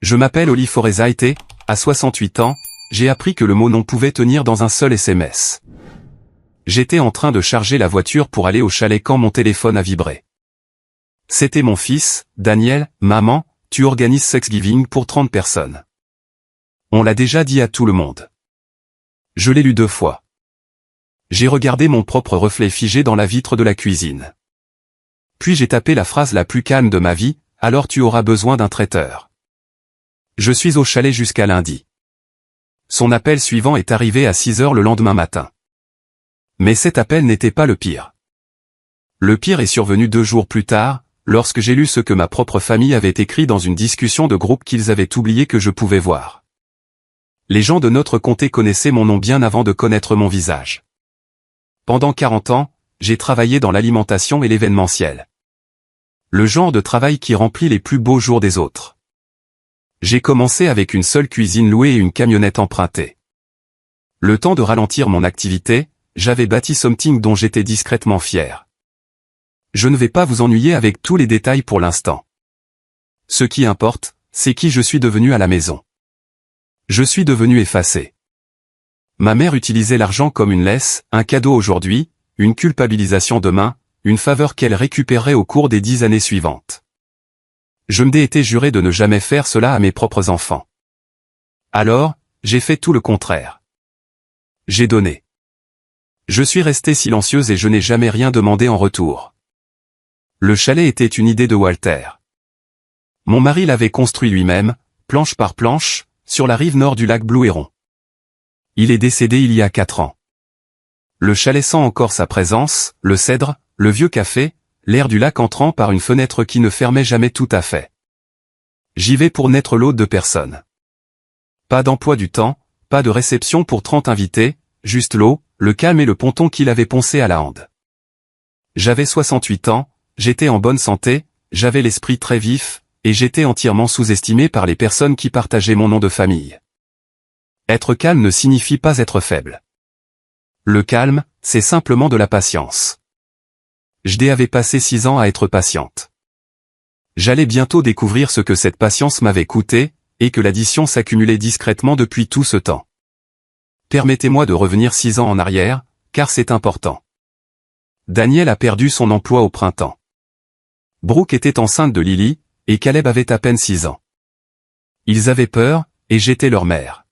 Je m'appelle Oli Forezait et, à 68 ans, j'ai appris que le mot non pouvait tenir dans un seul SMS. J'étais en train de charger la voiture pour aller au chalet quand mon téléphone a vibré. C'était mon fils, Daniel. Maman, tu organises Thanksgiving pour 30 personnes. On l'a déjà dit à tout le monde. Je l'ai lu 2 fois. J'ai regardé mon propre reflet figé dans la vitre de la cuisine. Puis j'ai tapé la phrase la plus calme de ma vie, alors tu auras besoin d'un traiteur. Je suis au chalet jusqu'à lundi. Son appel suivant est arrivé à 6 heures le lendemain matin. Mais cet appel n'était pas le pire. Le pire est survenu 2 jours plus tard, lorsque j'ai lu ce que ma propre famille avait écrit dans une discussion de groupe qu'ils avaient oublié que je pouvais voir. Les gens de notre comté connaissaient mon nom bien avant de connaître mon visage. Pendant 40 ans, j'ai travaillé dans l'alimentation et l'événementiel. Le genre de travail qui remplit les plus beaux jours des autres. J'ai commencé avec une seule cuisine louée et une camionnette empruntée. Le temps de ralentir mon activité, j'avais bâti something dont j'étais discrètement fier. Je ne vais pas vous ennuyer avec tous les détails pour l'instant. Ce qui importe, c'est qui je suis devenu à la maison. Je suis devenu effacé. Ma mère utilisait l'argent comme une laisse, un cadeau aujourd'hui, une culpabilisation demain, une faveur qu'elle récupérerait au cours des 10 années suivantes. Je m'étais été juré de ne jamais faire cela à mes propres enfants. Alors, j'ai fait tout le contraire. J'ai donné. Je suis resté silencieuse et je n'ai jamais rien demandé en retour. Le chalet était une idée de Walter. Mon mari l'avait construit lui-même, planche par planche, sur la rive nord du lac Blue Heron. Il est décédé il y a 4 ans. Le chalet sent encore sa présence, le cèdre, le vieux café, l'air du lac entrant par une fenêtre qui ne fermait jamais tout à fait. J'y vais pour n'être l'hôte de personne. Pas d'emploi du temps, pas de réception pour 30 invités, juste l'eau, le calme et le ponton qu'il avait poncé à la hande. J'avais 68 ans, j'étais en bonne santé, j'avais l'esprit très vif, et j'étais entièrement sous-estimé par les personnes qui partageaient mon nom de famille. Être calme ne signifie pas être faible. Le calme, c'est simplement de la patience. Je avais passé 6 ans à être patiente. J'allais bientôt découvrir ce que cette patience m'avait coûté, et que l'addition s'accumulait discrètement depuis tout ce temps. Permettez-moi de revenir 6 ans en arrière, car c'est important. Daniel a perdu son emploi au printemps. Brooke était enceinte de Lily, et Caleb avait à peine 6 ans. Ils avaient peur, et j'étais leur mère.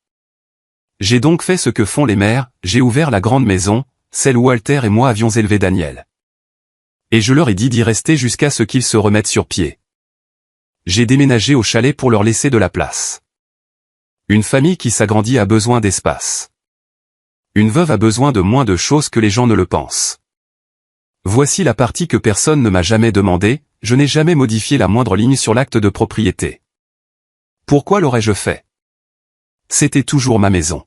J'ai donc fait ce que font les mères, j'ai ouvert la grande maison, celle où Walter et moi avions élevé Daniel. Et je leur ai dit d'y rester jusqu'à ce qu'ils se remettent sur pied. J'ai déménagé au chalet pour leur laisser de la place. Une famille qui s'agrandit a besoin d'espace. Une veuve a besoin de moins de choses que les gens ne le pensent. Voici la partie que personne ne m'a jamais demandé, je n'ai jamais modifié la moindre ligne sur l'acte de propriété. Pourquoi l'aurais-je fait? C'était toujours ma maison.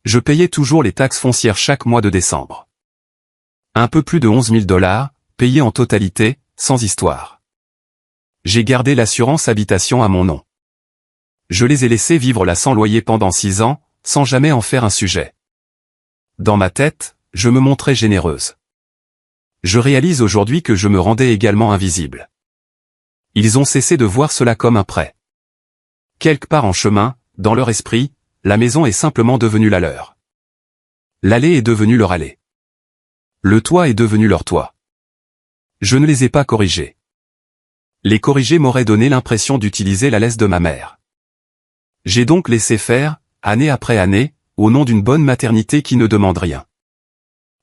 Je payais toujours les taxes foncières chaque mois de décembre. Un peu plus de 11 000 $, payés en totalité, sans histoire. J'ai gardé l'assurance habitation à mon nom. Je les ai laissés vivre là sans loyer pendant 6 ans, sans jamais en faire un sujet. Dans ma tête, je me montrais généreuse. Je réalise aujourd'hui que je me rendais également invisible. Ils ont cessé de voir cela comme un prêt. Quelque part en chemin, dans leur esprit, la maison est simplement devenue la leur. L'allée est devenue leur allée. Le toit est devenu leur toit. Je ne les ai pas corrigés. Les corriger m'aurait donné l'impression d'utiliser la laisse de ma mère. J'ai donc laissé faire, année après année, au nom d'une bonne maternité qui ne demande rien.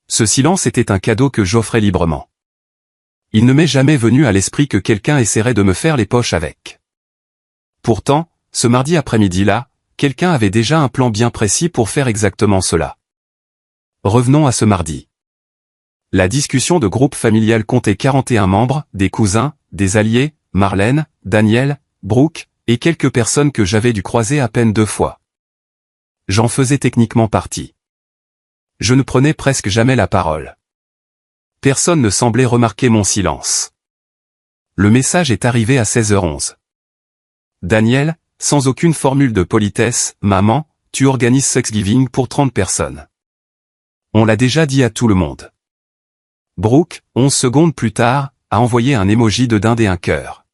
Ce silence était un cadeau que j'offrais librement. Il ne m'est jamais venu à l'esprit que quelqu'un essaierait de me faire les poches avec. Pourtant, ce mardi après-midi-là, quelqu'un avait déjà un plan bien précis pour faire exactement cela. Revenons à ce mardi. La discussion de groupe familial comptait 41 membres, des cousins, des alliés, Marlène, Daniel, Brooke, et quelques personnes que j'avais dû croiser à peine 2 fois. J'en faisais techniquement partie. Je ne prenais presque jamais la parole. Personne ne semblait remarquer mon silence. Le message est arrivé à 16h11. Daniel, sans aucune formule de politesse, maman, tu organises Thanksgiving pour 30 personnes. On l'a déjà dit à tout le monde. Brooke, 11 secondes plus tard, a envoyé un emoji de dinde et un cœur.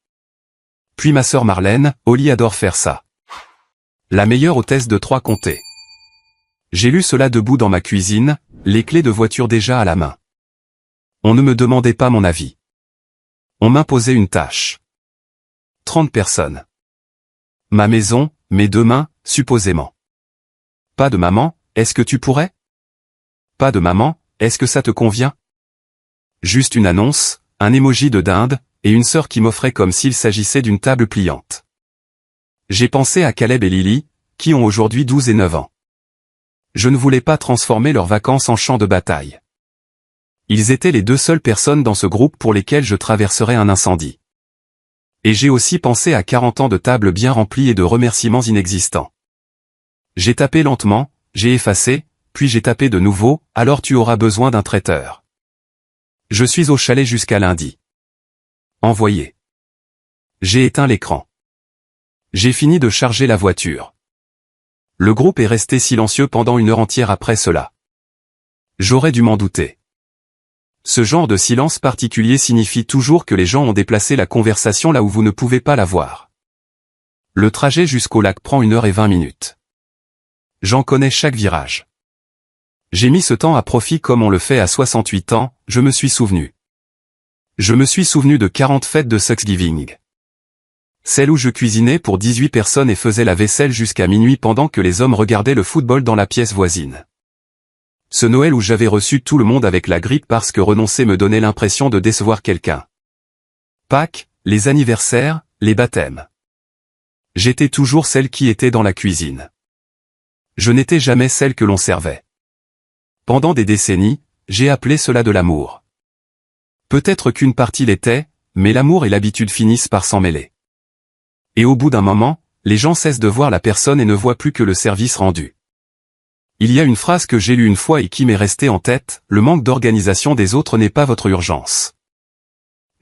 Puis ma sœur Marlène, Oli adore faire ça. La meilleure hôtesse de 3 comtés. J'ai lu cela debout dans ma cuisine, les clés de voiture déjà à la main. On ne me demandait pas mon avis. On m'imposait une tâche. 30 personnes. Ma maison, mes 2 mains, supposément. Pas de maman, est-ce que tu pourrais? Pas de maman, est-ce que ça te convient? Juste une annonce, un emoji de dinde, et une sœur qui m'offrait comme s'il s'agissait d'une table pliante. J'ai pensé à Caleb et Lily, qui ont aujourd'hui 12 et 9 ans. Je ne voulais pas transformer leurs vacances en champ de bataille. Ils étaient les 2 seules personnes dans ce groupe pour lesquelles je traverserais un incendie. Et j'ai aussi pensé à 40 ans de tables bien remplies et de remerciements inexistants. J'ai tapé lentement, j'ai effacé, puis j'ai tapé de nouveau, alors tu auras besoin d'un traiteur. Je suis au chalet jusqu'à lundi. Envoyé. J'ai éteint l'écran. J'ai fini de charger la voiture. Le groupe est resté silencieux pendant 1 heure entière après cela. J'aurais dû m'en douter. Ce genre de silence particulier signifie toujours que les gens ont déplacé la conversation là où vous ne pouvez pas la voir. Le trajet jusqu'au lac prend 1 heure et 20 minutes. J'en connais chaque virage. J'ai mis ce temps à profit comme on le fait à 68 ans, je me suis souvenu. Je me suis souvenu de 40 fêtes de Thanksgiving. Celle où je cuisinais pour 18 personnes et faisais la vaisselle jusqu'à minuit pendant que les hommes regardaient le football dans la pièce voisine. Ce Noël où j'avais reçu tout le monde avec la grippe parce que renoncer me donnait l'impression de décevoir quelqu'un. Pâques, les anniversaires, les baptêmes. J'étais toujours celle qui était dans la cuisine. Je n'étais jamais celle que l'on servait. Pendant des décennies, j'ai appelé cela de l'amour. Peut-être qu'une partie l'était, mais l'amour et l'habitude finissent par s'en mêler. Et au bout d'un moment, les gens cessent de voir la personne et ne voient plus que le service rendu. Il y a une phrase que j'ai lue une fois et qui m'est restée en tête, le manque d'organisation des autres n'est pas votre urgence.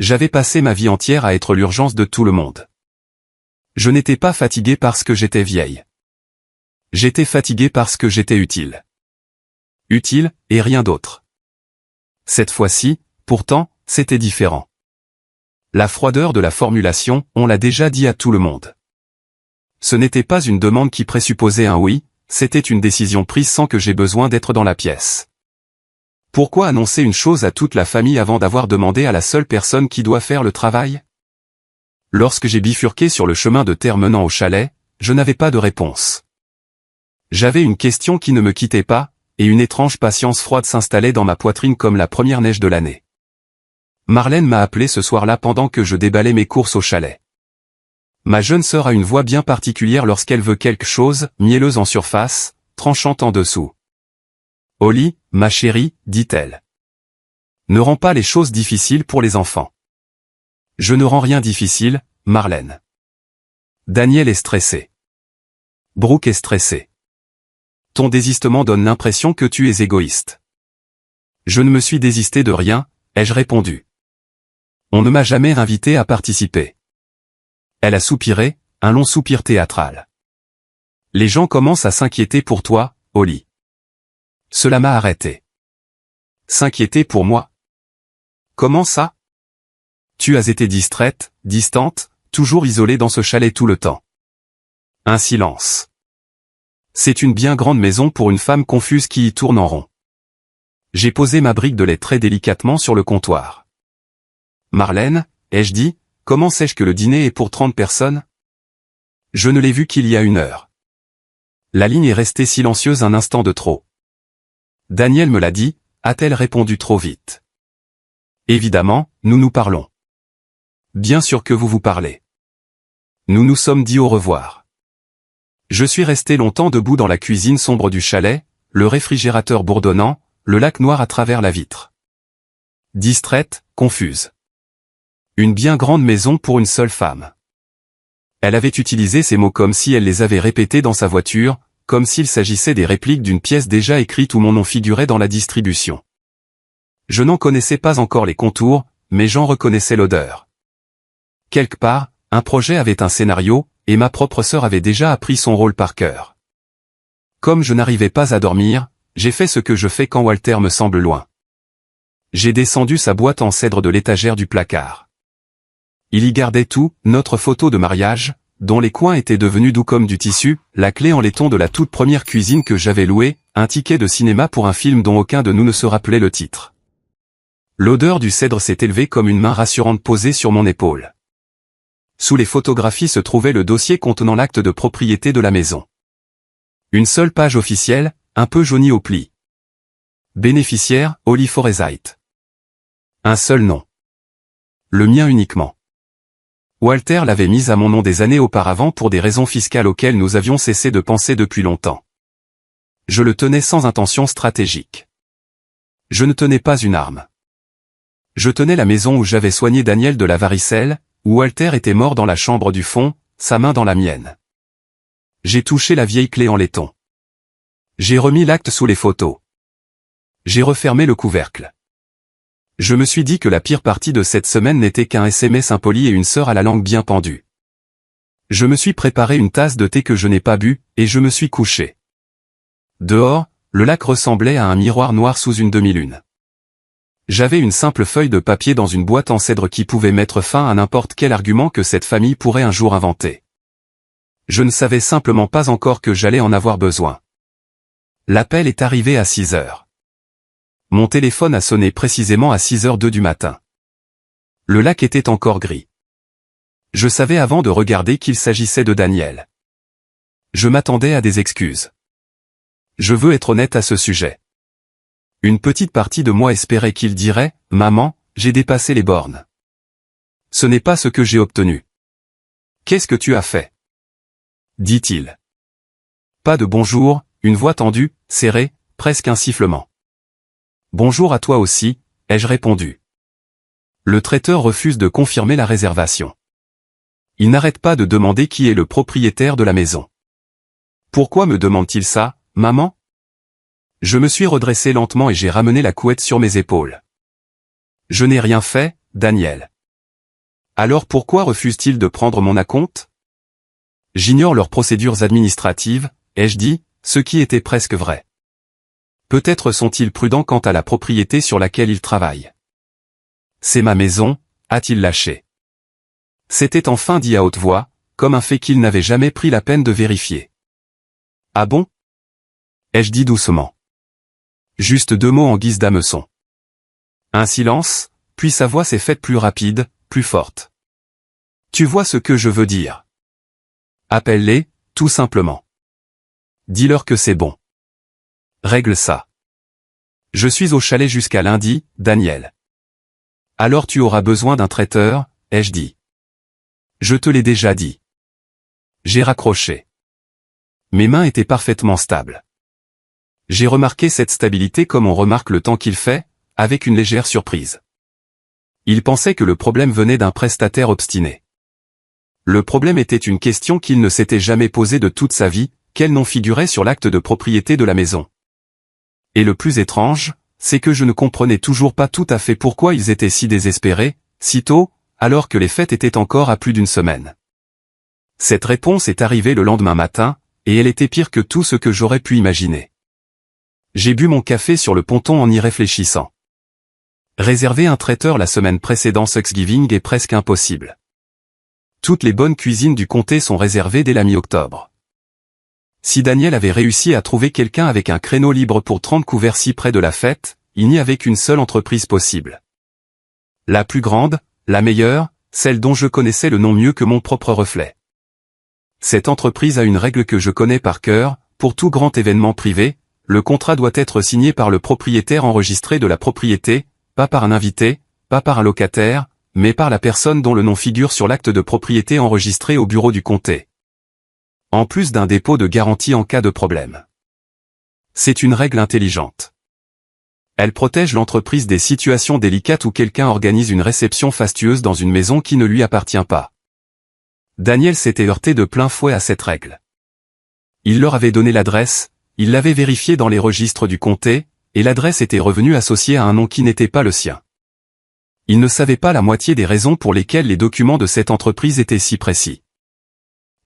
J'avais passé ma vie entière à être l'urgence de tout le monde. Je n'étais pas fatigué parce que j'étais vieille. J'étais fatigué parce que j'étais utile. Utile, et rien d'autre. Cette fois-ci, pourtant, c'était différent. La froideur de la formulation, on l'a déjà dit à tout le monde. Ce n'était pas une demande qui présupposait un oui, c'était une décision prise sans que j'aie besoin d'être dans la pièce. Pourquoi annoncer une chose à toute la famille avant d'avoir demandé à la seule personne qui doit faire le travail? Lorsque j'ai bifurqué sur le chemin de terre menant au chalet, je n'avais pas de réponse. J'avais une question qui ne me quittait pas, et une étrange patience froide s'installait dans ma poitrine comme la première neige de l'année. Marlène m'a appelé ce soir-là pendant que je déballais mes courses au chalet. Ma jeune sœur a une voix bien particulière lorsqu'elle veut quelque chose, mielleuse en surface, tranchante en dessous. « Oli, ma chérie, dit-elle. Ne rends pas les choses difficiles pour les enfants. » Je ne rends rien difficile, Marlène. Daniel est stressé. Brooke est stressé. Ton désistement donne l'impression que tu es égoïste. Je ne me suis désisté de rien, ai-je répondu. On ne m'a jamais invité à participer. Elle a soupiré, un long soupir théâtral. Les gens commencent à s'inquiéter pour toi, Oli. Cela m'a arrêté. S'inquiéter pour moi? Comment ça? Tu as été distraite, distante, toujours isolée dans ce chalet tout le temps. Un silence. C'est une bien grande maison pour une femme confuse qui y tourne en rond. J'ai posé ma brique de lait très délicatement sur le comptoir. Marlène, ai-je dit, comment sais-je que le dîner est pour 30 personnes? Je ne l'ai vu qu'il y a 1 heure. La ligne est restée silencieuse un instant de trop. Daniel me l'a dit, a-t-elle répondu trop vite? Évidemment, nous nous parlons. Bien sûr que vous vous parlez. Nous nous sommes dit au revoir. Je suis resté longtemps debout dans la cuisine sombre du chalet, le réfrigérateur bourdonnant, le lac noir à travers la vitre. Distraite, confuse. Une bien grande maison pour une seule femme. Elle avait utilisé ces mots comme si elle les avait répétés dans sa voiture, comme s'il s'agissait des répliques d'une pièce déjà écrite où mon nom figurait dans la distribution. Je n'en connaissais pas encore les contours, mais j'en reconnaissais l'odeur. Quelque part, un projet avait un scénario, et ma propre sœur avait déjà appris son rôle par cœur. Comme je n'arrivais pas à dormir, j'ai fait ce que je fais quand Walter me semble loin. J'ai descendu sa boîte en cèdre de l'étagère du placard. Il y gardait tout, notre photo de mariage, dont les coins étaient devenus doux comme du tissu, la clé en laiton de la toute première cuisine que j'avais louée, un ticket de cinéma pour un film dont aucun de nous ne se rappelait le titre. L'odeur du cèdre s'est élevée comme une main rassurante posée sur mon épaule. Sous les photographies se trouvait le dossier contenant l'acte de propriété de la maison. Une seule page officielle, un peu jaunie au pli. Bénéficiaire, Oli Forezait. Un seul nom. Le mien uniquement. Walter l'avait mise à mon nom des années auparavant pour des raisons fiscales auxquelles nous avions cessé de penser depuis longtemps. Je le tenais sans intention stratégique. Je ne tenais pas une arme. Je tenais la maison où j'avais soigné Daniel de la varicelle, où Walter était mort dans la chambre du fond, sa main dans la mienne. J'ai touché la vieille clé en laiton. J'ai remis l'acte sous les photos. J'ai refermé le couvercle. Je me suis dit que la pire partie de cette semaine n'était qu'un SMS impoli et une sœur à la langue bien pendue. Je me suis préparé une tasse de thé que je n'ai pas bu, et je me suis couché. Dehors, le lac ressemblait à un miroir noir sous une demi-lune. J'avais une simple feuille de papier dans une boîte en cèdre qui pouvait mettre fin à n'importe quel argument que cette famille pourrait un jour inventer. Je ne savais simplement pas encore que j'allais en avoir besoin. L'appel est arrivé à 6 heures. Mon téléphone a sonné précisément à 6h02 du matin. Le lac était encore gris. Je savais avant de regarder qu'il s'agissait de Daniel. Je m'attendais à des excuses. Je veux être honnête à ce sujet. Une petite partie de moi espérait qu'il dirait « Maman, j'ai dépassé les bornes. » Ce n'est pas ce que j'ai obtenu. « Qu'est-ce que tu as fait ?» dit-il. Pas de bonjour, une voix tendue, serrée, presque un sifflement. « Bonjour à toi aussi », ai-je répondu. Le traiteur refuse de confirmer la réservation. Il n'arrête pas de demander qui est le propriétaire de la maison. Pourquoi me demande-t-il ça, maman ? Je me suis redressé lentement et j'ai ramené la couette sur mes épaules. Je n'ai rien fait, Daniel. Alors pourquoi refuse-t-il de prendre mon acompte ? J'ignore leurs procédures administratives, ai-je dit, ce qui était presque vrai. Peut-être sont-ils prudents quant à la propriété sur laquelle ils travaillent. C'est ma maison, a-t-il lâché. C'était enfin dit à haute voix, comme un fait qu'il n'avait jamais pris la peine de vérifier. Ah bon ? Ai-je dit doucement. Juste 2 mots en guise d'hameçon. Un silence, puis sa voix s'est faite plus rapide, plus forte. Tu vois ce que je veux dire. Appelle-les, tout simplement. Dis-leur que c'est bon. Règle ça. Je suis au chalet jusqu'à lundi, Daniel. Alors tu auras besoin d'un traiteur, ai-je dit. Je te l'ai déjà dit. J'ai raccroché. Mes mains étaient parfaitement stables. J'ai remarqué cette stabilité comme on remarque le temps qu'il fait, avec une légère surprise. Il pensait que le problème venait d'un prestataire obstiné. Le problème était une question qu'il ne s'était jamais posée de toute sa vie, quel nom figurait sur l'acte de propriété de la maison. Et le plus étrange, c'est que je ne comprenais toujours pas tout à fait pourquoi ils étaient si désespérés, si tôt, alors que les fêtes étaient encore à plus d'une semaine. Cette réponse est arrivée le lendemain matin, et elle était pire que tout ce que j'aurais pu imaginer. J'ai bu mon café sur le ponton en y réfléchissant. Réserver un traiteur la semaine précédant Thanksgiving est presque impossible. Toutes les bonnes cuisines du comté sont réservées dès la mi-octobre. Si Daniel avait réussi à trouver quelqu'un avec un créneau libre pour 30 couverts si près de la fête, il n'y avait qu'une seule entreprise possible. La plus grande, la meilleure, celle dont je connaissais le nom mieux que mon propre reflet. Cette entreprise a une règle que je connais par cœur, pour tout grand événement privé, le contrat doit être signé par le propriétaire enregistré de la propriété, pas par un invité, pas par un locataire, mais par la personne dont le nom figure sur l'acte de propriété enregistré au bureau du comté. En plus d'un dépôt de garantie en cas de problème. C'est une règle intelligente. Elle protège l'entreprise des situations délicates où quelqu'un organise une réception fastueuse dans une maison qui ne lui appartient pas. Daniel s'était heurté de plein fouet à cette règle. Il leur avait donné l'adresse, il l'avait vérifiée dans les registres du comté, et l'adresse était revenue associée à un nom qui n'était pas le sien. Il ne savait pas la moitié des raisons pour lesquelles les documents de cette entreprise étaient si précis.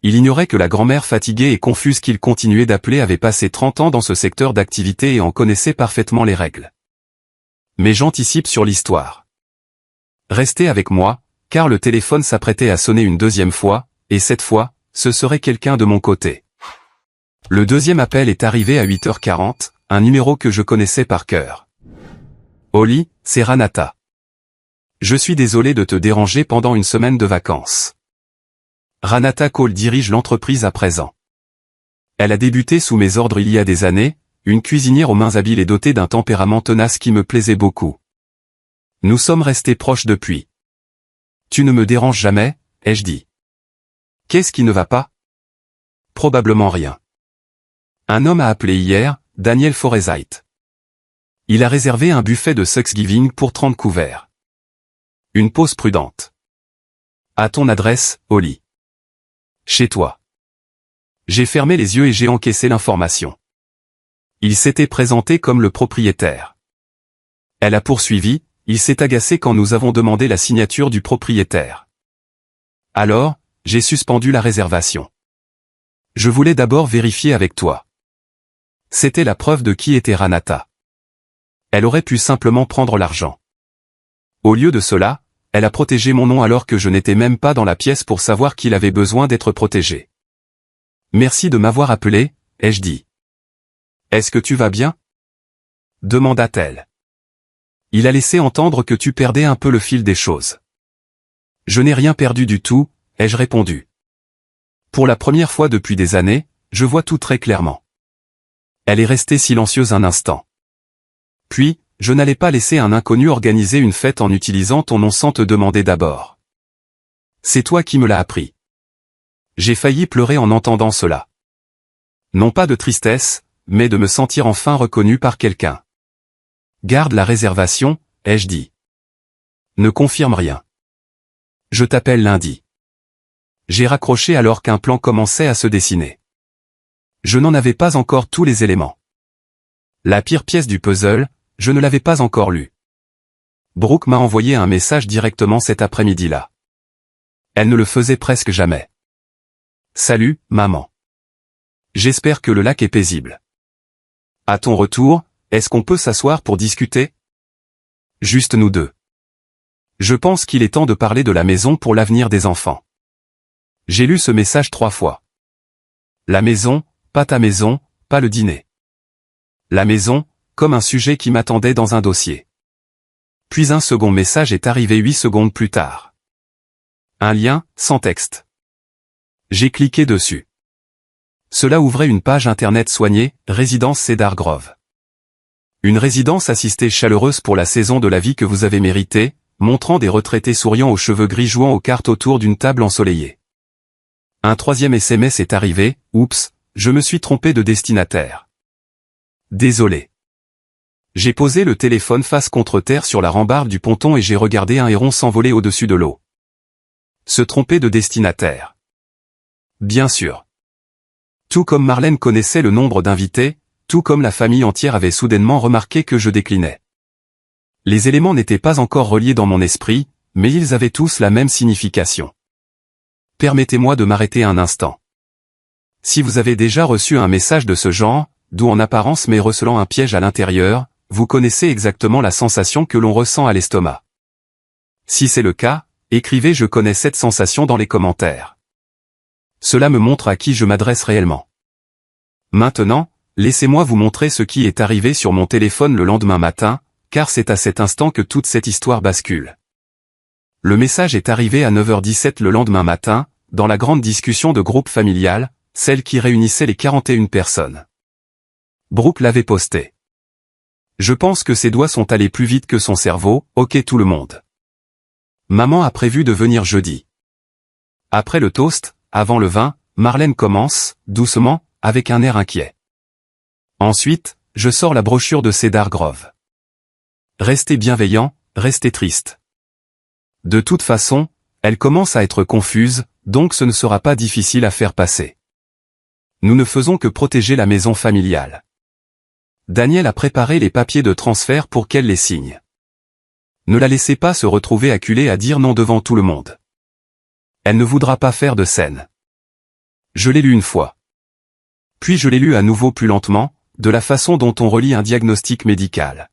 Il ignorait que la grand-mère fatiguée et confuse qu'il continuait d'appeler avait passé 30 ans dans ce secteur d'activité et en connaissait parfaitement les règles. Mais j'anticipe sur l'histoire. Restez avec moi, car le téléphone s'apprêtait à sonner une deuxième fois, et cette fois, ce serait quelqu'un de mon côté. Le deuxième appel est arrivé à 8h40, un numéro que je connaissais par cœur. Oli, c'est Ranata. Je suis désolé de te déranger pendant une semaine de vacances. Ranata Cole dirige l'entreprise à présent. Elle a débuté sous mes ordres il y a des années, une cuisinière aux mains habiles et dotée d'un tempérament tenace qui me plaisait beaucoup. Nous sommes restés proches depuis. Tu ne me déranges jamais, ai-je dit. Qu'est-ce qui ne va pas? Probablement rien. Un homme a appelé hier, Daniel Forsythe. Il a réservé un buffet de Thanksgiving pour 30 couverts. Une pause prudente. À ton adresse, Oli. Chez toi. J'ai fermé les yeux et j'ai encaissé l'information. Il s'était présenté comme le propriétaire. Elle a poursuivi, il s'est agacé quand nous avons demandé la signature du propriétaire. Alors, j'ai suspendu la réservation. Je voulais d'abord vérifier avec toi. C'était la preuve de qui était Ranata. Elle aurait pu simplement prendre l'argent. Au lieu de cela, elle a protégé mon nom alors que je n'étais même pas dans la pièce pour savoir qu'il avait besoin d'être protégé. Merci de m'avoir appelé, ai-je dit. Est-ce que tu vas bien? Demanda-t-elle. Il a laissé entendre que tu perdais un peu le fil des choses. Je n'ai rien perdu du tout, ai-je répondu. Pour la première fois depuis des années, je vois tout très clairement. Elle est restée silencieuse un instant. Puis, je n'allais pas laisser un inconnu organiser une fête en utilisant ton nom sans te demander d'abord. C'est toi qui me l'as appris. J'ai failli pleurer en entendant cela. Non pas de tristesse, mais de me sentir enfin reconnu par quelqu'un. Garde la réservation, ai-je dit. Ne confirme rien. Je t'appelle lundi. J'ai raccroché alors qu'un plan commençait à se dessiner. Je n'en avais pas encore tous les éléments. La pire pièce du puzzle, je ne l'avais pas encore lue. Brooke m'a envoyé un message directement cet après-midi-là. Elle ne le faisait presque jamais. Salut, maman. J'espère que le lac est paisible. À ton retour, est-ce qu'on peut s'asseoir pour discuter? Juste nous deux. Je pense qu'il est temps de parler de la maison pour l'avenir des enfants. J'ai lu ce message 3 fois. La maison, pas ta maison, pas le dîner. La maison, comme un sujet qui m'attendait dans un dossier. Puis un second message est arrivé 8 secondes plus tard. Un lien, sans texte. J'ai cliqué dessus. Cela ouvrait une page internet soignée, résidence Cedar Grove. Une résidence assistée chaleureuse pour la saison de la vie que vous avez méritée, montrant des retraités souriants aux cheveux gris jouant aux cartes autour d'une table ensoleillée. Un troisième SMS est arrivé, oups, je me suis trompé de destinataire. Désolé. J'ai posé le téléphone face contre terre sur la rambarde du ponton et j'ai regardé un héron s'envoler au-dessus de l'eau. Se tromper de destinataire. Bien sûr. Tout comme Marlène connaissait le nombre d'invités, tout comme la famille entière avait soudainement remarqué que je déclinais. Les éléments n'étaient pas encore reliés dans mon esprit, mais ils avaient tous la même signification. Permettez-moi de m'arrêter un instant. Si vous avez déjà reçu un message de ce genre, doux en apparence mais recelant un piège à l'intérieur, vous connaissez exactement la sensation que l'on ressent à l'estomac. Si c'est le cas, écrivez « Je connais cette sensation » dans les commentaires. Cela me montre à qui je m'adresse réellement. Maintenant, laissez-moi vous montrer ce qui est arrivé sur mon téléphone le lendemain matin, car c'est à cet instant que toute cette histoire bascule. Le message est arrivé à 9h17 le lendemain matin, dans la grande discussion de groupe familial, celle qui réunissait les 41 personnes. Brooke l'avait posté. Je pense que ses doigts sont allés plus vite que son cerveau, ok tout le monde. Maman a prévu de venir jeudi. Après le toast, avant le vin, Marlène commence, doucement, avec un air inquiet. Ensuite, je sors la brochure de Cedar Grove. Restez bienveillant, restez triste. De toute façon, elle commence à être confuse, donc ce ne sera pas difficile à faire passer. Nous ne faisons que protéger la maison familiale. Daniel a préparé les papiers de transfert pour qu'elle les signe. Ne la laissez pas se retrouver acculée à dire non devant tout le monde. Elle ne voudra pas faire de scène. Je l'ai lu une fois. Puis je l'ai lu à nouveau plus lentement, de la façon dont on relit un diagnostic médical.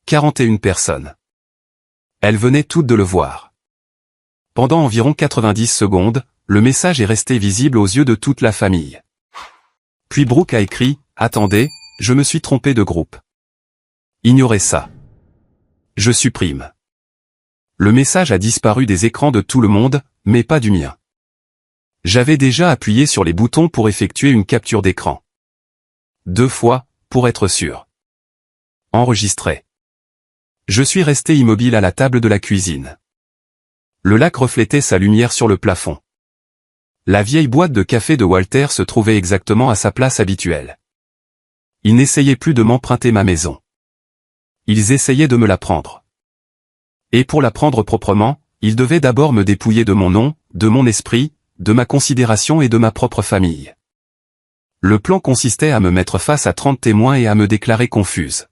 41 personnes. Elles venaient toutes de le voir. Pendant environ 90 secondes, le message est resté visible aux yeux de toute la famille. Puis Brooke a écrit « Attendez, je me suis trompé de groupe. Ignorez ça. Je supprime. » Le message a disparu des écrans de tout le monde, mais pas du mien. J'avais déjà appuyé sur les boutons pour effectuer une capture d'écran. 2 fois, pour être sûr. Enregistré. Je suis resté immobile à la table de la cuisine. Le lac reflétait sa lumière sur le plafond. La vieille boîte de café de Walter se trouvait exactement à sa place habituelle. Ils n'essayaient plus de m'emprunter ma maison. Ils essayaient de me la prendre. Et pour la prendre proprement, ils devaient d'abord me dépouiller de mon nom, de mon esprit, de ma considération et de ma propre famille. Le plan consistait à me mettre face à 30 témoins et à me déclarer confuse.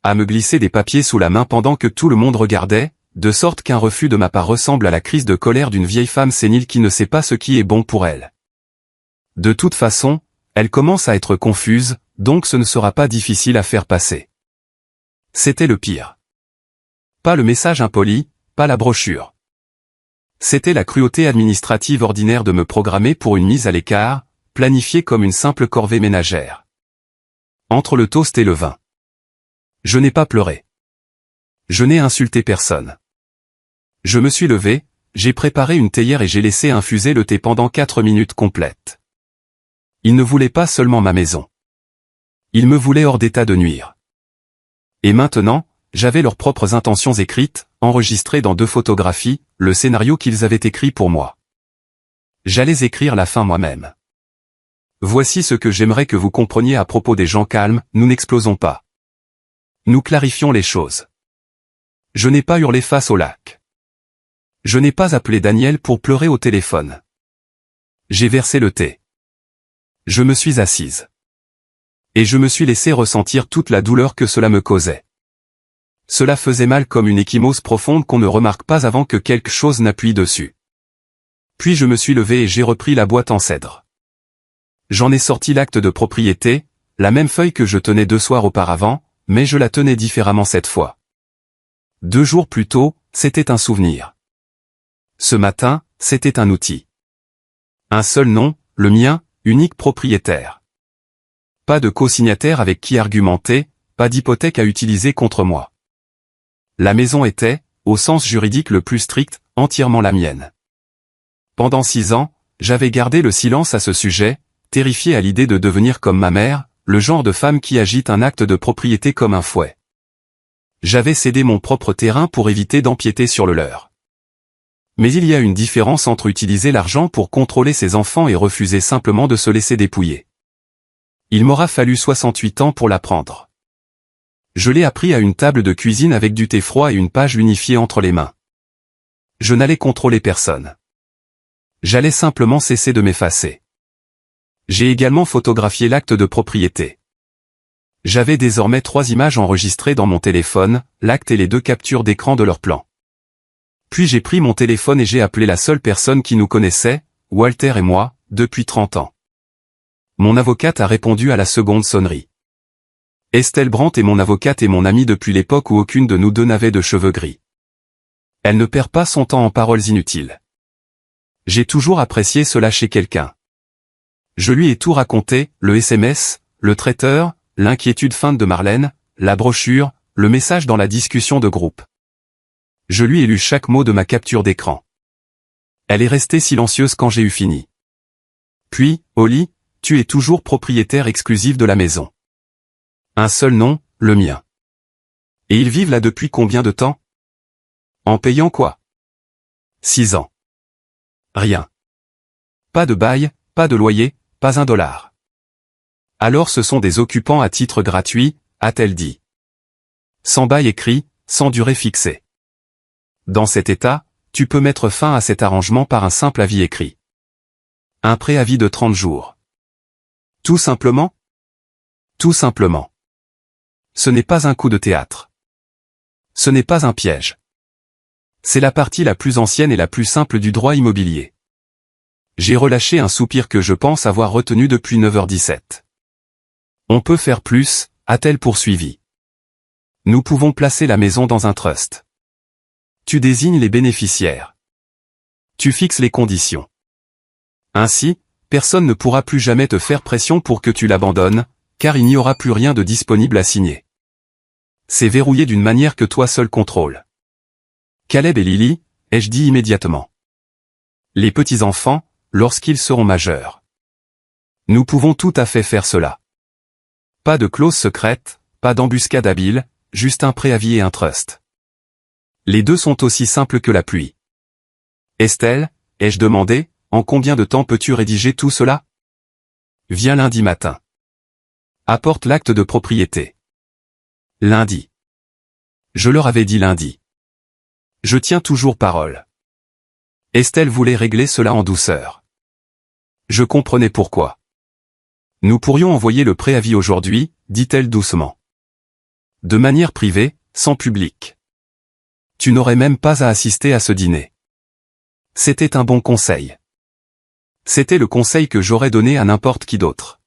À me glisser des papiers sous la main pendant que tout le monde regardait, de sorte qu'un refus de ma part ressemble à la crise de colère d'une vieille femme sénile qui ne sait pas ce qui est bon pour elle. De toute façon, elle commence à être confuse, donc ce ne sera pas difficile à faire passer. C'était le pire. Pas le message impoli, pas la brochure. C'était la cruauté administrative ordinaire de me programmer pour une mise à l'écart, planifiée comme une simple corvée ménagère. Entre le toast et le vin. Je n'ai pas pleuré. Je n'ai insulté personne. Je me suis levé, j'ai préparé une théière et j'ai laissé infuser le thé pendant 4 minutes complètes. Ils ne voulaient pas seulement ma maison. Ils me voulaient hors d'état de nuire. Et maintenant, j'avais leurs propres intentions écrites, enregistrées dans 2 photographies, le scénario qu'ils avaient écrit pour moi. J'allais écrire la fin moi-même. Voici ce que j'aimerais que vous compreniez à propos des gens calmes, nous n'explosons pas. Nous clarifions les choses. Je n'ai pas hurlé face au lac. Je n'ai pas appelé Daniel pour pleurer au téléphone. J'ai versé le thé. Je me suis assise. Et je me suis laissé ressentir toute la douleur que cela me causait. Cela faisait mal comme une ecchymose profonde qu'on ne remarque pas avant que quelque chose n'appuie dessus. Puis je me suis levé et j'ai repris la boîte en cèdre. J'en ai sorti l'acte de propriété, la même feuille que je tenais 2 soirs auparavant, mais je la tenais différemment cette fois. 2 jours plus tôt, c'était un souvenir. Ce matin, c'était un outil. Un seul nom, le mien, unique propriétaire. Pas de co-signataire avec qui argumenter, pas d'hypothèque à utiliser contre moi. La maison était, au sens juridique le plus strict, entièrement la mienne. Pendant 6 ans, j'avais gardé le silence à ce sujet, terrifié à l'idée de devenir comme ma mère, le genre de femme qui agite un acte de propriété comme un fouet. J'avais cédé mon propre terrain pour éviter d'empiéter sur le leur. Mais il y a une différence entre utiliser l'argent pour contrôler ses enfants et refuser simplement de se laisser dépouiller. Il m'aura fallu 68 ans pour l'apprendre. Je l'ai appris à une table de cuisine avec du thé froid et une page unifiée entre les mains. Je n'allais contrôler personne. J'allais simplement cesser de m'effacer. J'ai également photographié l'acte de propriété. J'avais désormais 3 images enregistrées dans mon téléphone, l'acte et les 2 captures d'écran de leur plan. Puis j'ai pris mon téléphone et j'ai appelé la seule personne qui nous connaissait, Walter et moi, depuis 30 ans. Mon avocate a répondu à la seconde sonnerie. Estelle Brandt est mon avocate et mon amie depuis l'époque où aucune de nous 2 n'avait de cheveux gris. Elle ne perd pas son temps en paroles inutiles. J'ai toujours apprécié cela chez quelqu'un. Je lui ai tout raconté, le SMS, le traiteur, l'inquiétude feinte de Marlène, la brochure, le message dans la discussion de groupe. Je lui ai lu chaque mot de ma capture d'écran. Elle est restée silencieuse quand j'ai eu fini. Puis, Holly, tu es toujours propriétaire exclusif de la maison. Un seul nom, le mien. Et ils vivent là depuis combien de temps? En payant quoi? 6 ans. Rien. Pas de bail, pas de loyer, pas $1. Alors ce sont des occupants à titre gratuit, a-t-elle dit. Sans bail écrit, sans durée fixée. Dans cet état, tu peux mettre fin à cet arrangement par un simple avis écrit. Un préavis de 30 jours. Tout simplement? Tout simplement. Ce n'est pas un coup de théâtre. Ce n'est pas un piège. C'est la partie la plus ancienne et la plus simple du droit immobilier. J'ai relâché un soupir que je pense avoir retenu depuis 9h17. On peut faire plus, a-t-elle poursuivi. Nous pouvons placer la maison dans un trust. Tu désignes les bénéficiaires. Tu fixes les conditions. Ainsi, personne ne pourra plus jamais te faire pression pour que tu l'abandonnes, car il n'y aura plus rien de disponible à signer. C'est verrouillé d'une manière que toi seul contrôles. Caleb et Lily, ai-je dit immédiatement. Les petits-enfants, lorsqu'ils seront majeurs. Nous pouvons tout à fait faire cela. Pas de clause secrète, pas d'embuscade habile, juste un préavis et un trust. Les deux sont aussi simples que la pluie. Estelle, ai-je demandé, en combien de temps peux-tu rédiger tout cela? Viens lundi matin. Apporte l'acte de propriété. Lundi. Je leur avais dit lundi. Je tiens toujours parole. Estelle voulait régler cela en douceur. Je comprenais pourquoi. Nous pourrions envoyer le préavis aujourd'hui, dit-elle doucement. De manière privée, sans public. Tu n'aurais même pas à assister à ce dîner. C'était un bon conseil. C'était le conseil que j'aurais donné à n'importe qui d'autre.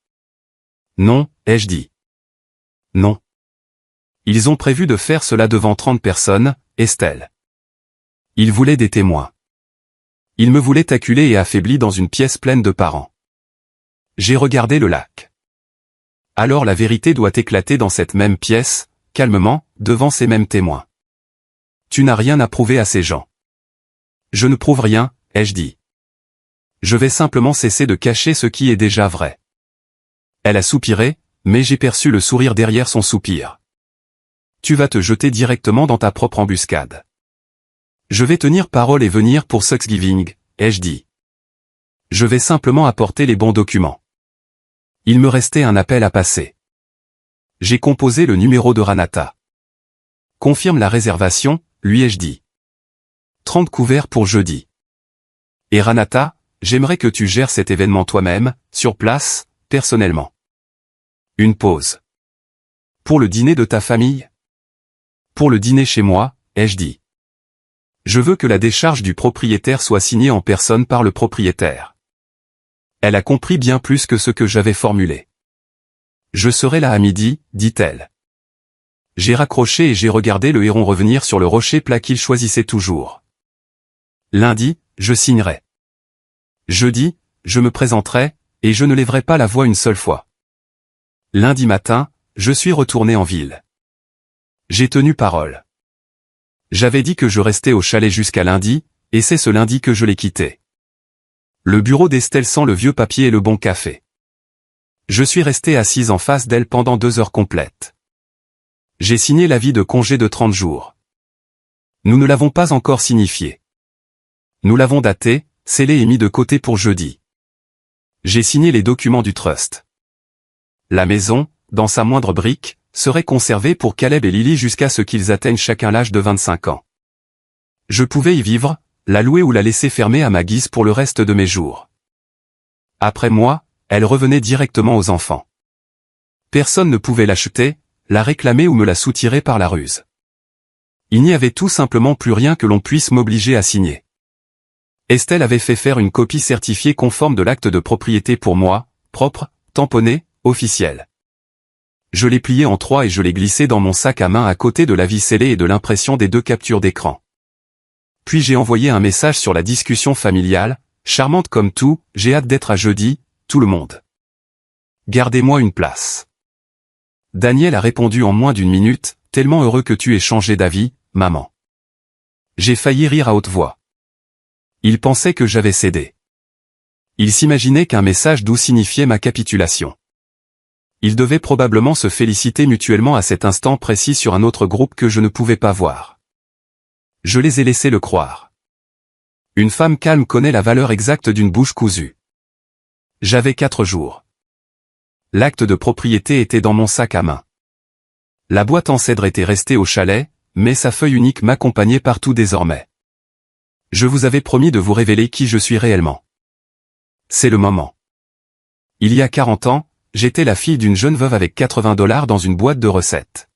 Non, ai-je dit. Non. Ils ont prévu de faire cela devant 30 personnes, Estelle. Ils voulaient des témoins. Ils me voulaient acculé et affaibli dans une pièce pleine de parents. J'ai regardé le lac. Alors la vérité doit éclater dans cette même pièce, calmement, devant ces mêmes témoins. Tu n'as rien à prouver à ces gens. Je ne prouve rien, ai-je dit. Je vais simplement cesser de cacher ce qui est déjà vrai. Elle a soupiré, mais j'ai perçu le sourire derrière son soupir. Tu vas te jeter directement dans ta propre embuscade. Je vais tenir parole et venir pour Thanksgiving, ai-je dit. Je vais simplement apporter les bons documents. Il me restait un appel à passer. J'ai composé le numéro de Ranata. Confirme la réservation, lui ai-je dit. 30 couverts pour jeudi. Et Ranata, j'aimerais que tu gères cet événement toi-même, sur place, personnellement. Une pause. Pour le dîner de ta famille? Pour le dîner chez moi, ai-je dit. Je veux que la décharge du propriétaire soit signée en personne par le propriétaire. Elle a compris bien plus que ce que j'avais formulé. Je serai là à midi, dit-elle. J'ai raccroché et j'ai regardé le héron revenir sur le rocher plat qu'il choisissait toujours. Lundi, je signerai. Jeudi, je me présenterai, et je ne lèverai pas la voix une seule fois. Lundi matin, je suis retourné en ville. J'ai tenu parole. J'avais dit que je restais au chalet jusqu'à lundi, et c'est ce lundi que je l'ai quitté. Le bureau d'Estelle sent le vieux papier et le bon café. Je suis resté assise en face d'elle pendant 2 heures complètes. J'ai signé l'avis de congé de 30 jours. Nous ne l'avons pas encore signifié. Nous l'avons daté, scellé et mis de côté pour jeudi. J'ai signé les documents du trust. La maison, dans sa moindre brique, serait conservée pour Caleb et Lily jusqu'à ce qu'ils atteignent chacun l'âge de 25 ans. Je pouvais y vivre, la louer ou la laisser fermer à ma guise pour le reste de mes jours. Après moi, elle revenait directement aux enfants. Personne ne pouvait l'acheter, la réclamer ou me la soutirer par la ruse. Il n'y avait tout simplement plus rien que l'on puisse m'obliger à signer. Estelle avait fait faire une copie certifiée conforme de l'acte de propriété pour moi, propre, tamponnée, officielle. Je l'ai plié en 3 et je l'ai glissé dans mon sac à main à côté de l'avis scellé et de l'impression des 2 captures d'écran. Puis j'ai envoyé un message sur la discussion familiale, charmante comme tout, j'ai hâte d'être à jeudi, tout le monde. Gardez-moi une place. Daniel a répondu en moins d'1 minute, tellement heureux que tu aies changé d'avis, maman. J'ai failli rire à haute voix. Il pensait que j'avais cédé. Il s'imaginait qu'un message doux signifiait ma capitulation. Ils devaient probablement se féliciter mutuellement à cet instant précis sur un autre groupe que je ne pouvais pas voir. Je les ai laissés le croire. Une femme calme connaît la valeur exacte d'une bouche cousue. J'avais 4 jours. L'acte de propriété était dans mon sac à main. La boîte en cèdre était restée au chalet, mais sa feuille unique m'accompagnait partout désormais. Je vous avais promis de vous révéler qui je suis réellement. C'est le moment. Il y a 40 ans, j'étais la fille d'une jeune veuve avec $80 dans une boîte de recettes.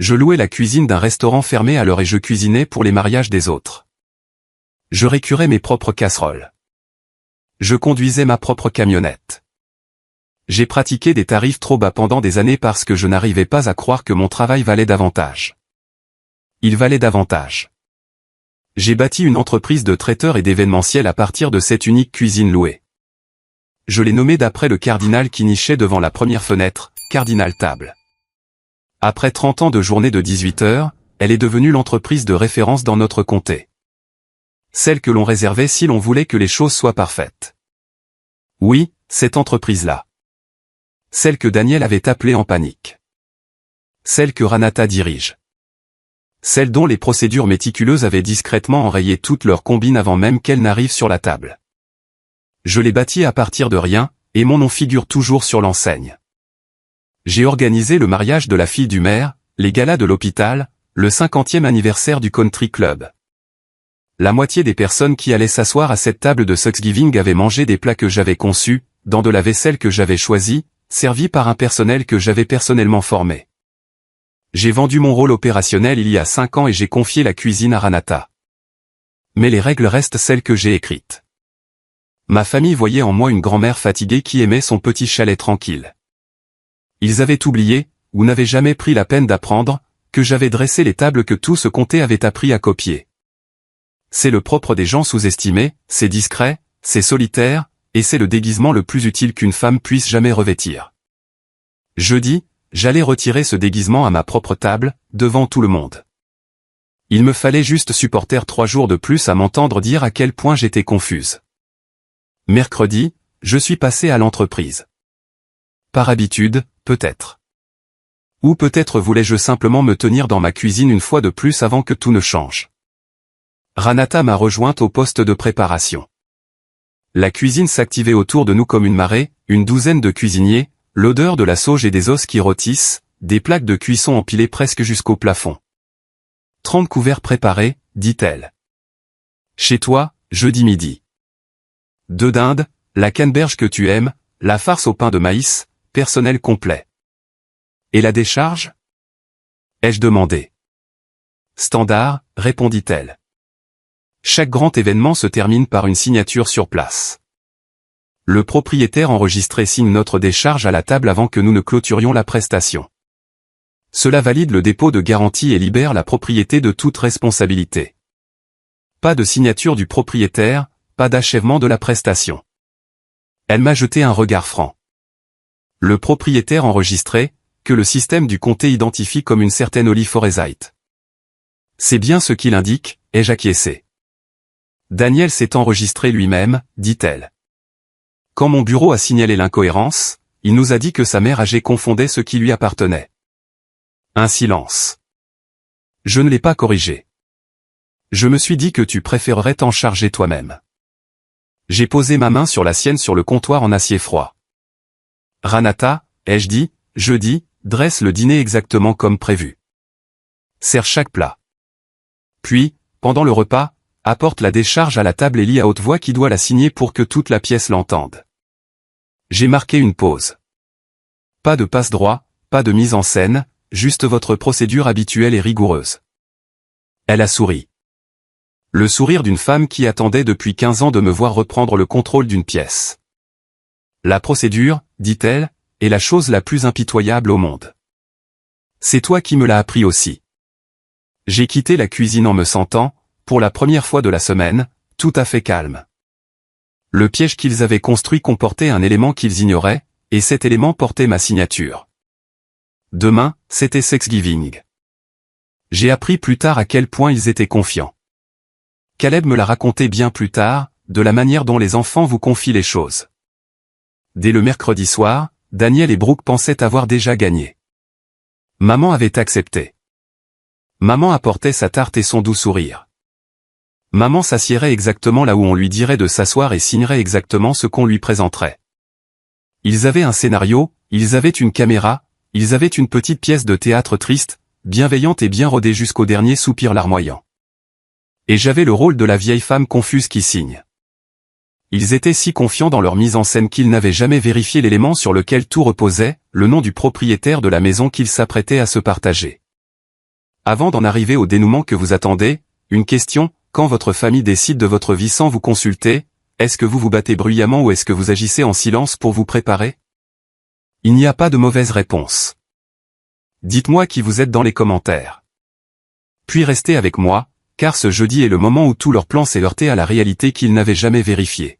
Je louais la cuisine d'un restaurant fermé à l'heure et je cuisinais pour les mariages des autres. Je récurais mes propres casseroles. Je conduisais ma propre camionnette. J'ai pratiqué des tarifs trop bas pendant des années parce que je n'arrivais pas à croire que mon travail valait davantage. Il valait davantage. J'ai bâti une entreprise de traiteur et d'événementiel à partir de cette unique cuisine louée. Je l'ai nommée d'après le cardinal qui nichait devant la première fenêtre, Cardinal Table. Après 30 ans de journée de 18 heures, elle est devenue l'entreprise de référence dans notre comté. Celle que l'on réservait si l'on voulait que les choses soient parfaites. Oui, cette entreprise-là. Celle que Daniel avait appelée en panique. Celle que Ranata dirige. Celle dont les procédures méticuleuses avaient discrètement enrayé toutes leurs combines avant même qu'elles n'arrivent sur la table. Je l'ai bâtie à partir de rien, et mon nom figure toujours sur l'enseigne. J'ai organisé le mariage de la fille du maire, les galas de l'hôpital, le 50e anniversaire du country club. La moitié des personnes qui allaient s'asseoir à cette table de Thanksgiving avaient mangé des plats que j'avais conçus, dans de la vaisselle que j'avais choisie, servis par un personnel que j'avais personnellement formé. J'ai vendu mon rôle opérationnel il y a 5 ans et j'ai confié la cuisine à Ranata. Mais les règles restent celles que j'ai écrites. Ma famille voyait en moi une grand-mère fatiguée qui aimait son petit chalet tranquille. Ils avaient oublié, ou n'avaient jamais pris la peine d'apprendre, que j'avais dressé les tables que tout ce comté avait appris à copier. C'est le propre des gens sous-estimés, c'est discret, c'est solitaire, et c'est le déguisement le plus utile qu'une femme puisse jamais revêtir. Jeudi, j'allais retirer ce déguisement à ma propre table, devant tout le monde. Il me fallait juste supporter 3 jours de plus à m'entendre dire à quel point j'étais confuse. Mercredi, je suis passé à l'entreprise. Par habitude, peut-être. Ou peut-être voulais-je simplement me tenir dans ma cuisine une fois de plus avant que tout ne change. Ranata m'a rejointe au poste de préparation. La cuisine s'activait autour de nous comme une marée, une douzaine de cuisiniers, l'odeur de la sauge et des os qui rôtissent, des plaques de cuisson empilées presque jusqu'au plafond. 30 couverts préparés, dit-elle. Chez toi, jeudi midi. 2 dindes, la canneberge que tu aimes, la farce au pain de maïs, personnel complet. Et la décharge? Ai-je demandé. Standard, répondit-elle. Chaque grand événement se termine par une signature sur place. Le propriétaire enregistré signe notre décharge à la table avant que nous ne clôturions la prestation. Cela valide le dépôt de garantie et libère la propriété de toute responsabilité. Pas de signature du propriétaire, pas d'achèvement de la prestation. Elle m'a jeté un regard franc. Le propriétaire enregistré, que le système du comté identifie comme une certaine Holly Forsythe. C'est bien ce qu'il indique, ai-je acquiescé. Daniel s'est enregistré lui-même, dit-elle. Quand mon bureau a signalé l'incohérence, il nous a dit que sa mère âgée confondait ce qui lui appartenait. Un silence. Je ne l'ai pas corrigé. Je me suis dit que tu préférerais t'en charger toi-même. J'ai posé ma main sur la sienne sur le comptoir en acier froid. Ranata, ai-je dit, jeudi, dresse le dîner exactement comme prévu. Sers chaque plat. Puis, pendant le repas, apporte la décharge à la table et lit à haute voix qui doit la signer pour que toute la pièce l'entende. J'ai marqué une pause. Pas de passe-droit, pas de mise en scène, juste votre procédure habituelle et rigoureuse. Elle a souri. Le sourire d'une femme qui attendait depuis 15 ans de me voir reprendre le contrôle d'une pièce. La procédure, dit-elle, est la chose la plus impitoyable au monde. C'est toi qui me l'as appris aussi. J'ai quitté la cuisine en me sentant, pour la première fois de la semaine, tout à fait calme. Le piège qu'ils avaient construit comportait un élément qu'ils ignoraient, et cet élément portait ma signature. Demain, c'était Thanksgiving. J'ai appris plus tard à quel point ils étaient confiants. Caleb me l'a raconté bien plus tard, de la manière dont les enfants vous confient les choses. Dès le mercredi soir, Daniel et Brooke pensaient avoir déjà gagné. Maman avait accepté. Maman apportait sa tarte et son doux sourire. Maman s'assiérait exactement là où on lui dirait de s'asseoir et signerait exactement ce qu'on lui présenterait. Ils avaient un scénario, ils avaient une caméra, ils avaient une petite pièce de théâtre triste, bienveillante et bien rodée jusqu'au dernier soupir larmoyant. Et j'avais le rôle de la vieille femme confuse qui signe. Ils étaient si confiants dans leur mise en scène qu'ils n'avaient jamais vérifié l'élément sur lequel tout reposait, le nom du propriétaire de la maison qu'ils s'apprêtaient à se partager. Avant d'en arriver au dénouement que vous attendez, une question, quand votre famille décide de votre vie sans vous consulter, est-ce que vous vous battez bruyamment ou est-ce que vous agissez en silence pour vous préparer? Il n'y a pas de mauvaise réponse. Dites-moi qui vous êtes dans les commentaires. Puis restez avec moi, car ce jeudi est le moment où tout leur plan s'est heurté à la réalité qu'ils n'avaient jamais vérifiée.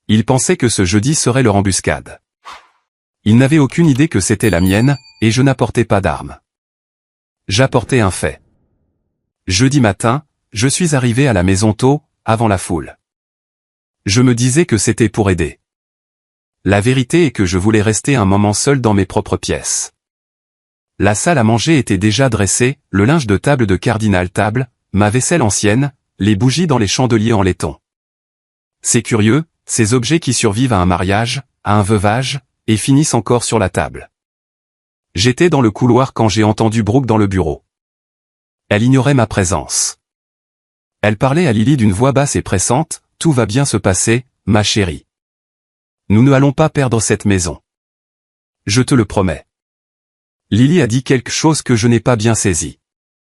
Ils pensaient que ce jeudi serait leur embuscade. Ils n'avaient aucune idée que c'était la mienne, et je n'apportais pas d'armes. J'apportais un fait. Jeudi matin, je suis arrivé à la maison tôt, avant la foule. Je me disais que c'était pour aider. La vérité est que je voulais rester un moment seul dans mes propres pièces. La salle à manger était déjà dressée, le linge de table de Cardinal Table, ma vaisselle ancienne, les bougies dans les chandeliers en laiton. C'est curieux, ces objets qui survivent à un mariage, à un veuvage, et finissent encore sur la table. J'étais dans le couloir quand j'ai entendu Brooke dans le bureau. Elle ignorait ma présence. Elle parlait à Lily d'une voix basse et pressante, « Tout va bien se passer, ma chérie. Nous ne allons pas perdre cette maison. Je te le promets. » Lily a dit quelque chose que je n'ai pas bien saisi.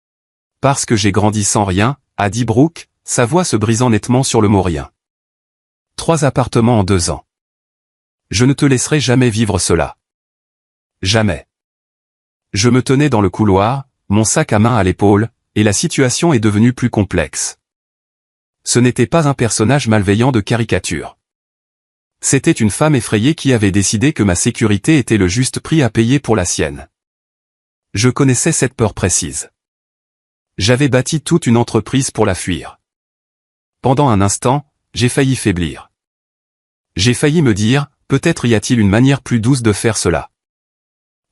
« Parce que j'ai grandi sans rien, » a dit Brooke, sa voix se brisant nettement sur le mot rien. 3 appartements en 2 ans. Je ne te laisserai jamais vivre cela. Jamais. Je me tenais dans le couloir, mon sac à main à l'épaule, et la situation est devenue plus complexe. Ce n'était pas un personnage malveillant de caricature. C'était une femme effrayée qui avait décidé que ma sécurité était le juste prix à payer pour la sienne. Je connaissais cette peur précise. J'avais bâti toute une entreprise pour la fuir. Pendant un instant, j'ai failli faiblir. J'ai failli me dire, peut-être y a-t-il une manière plus douce de faire cela.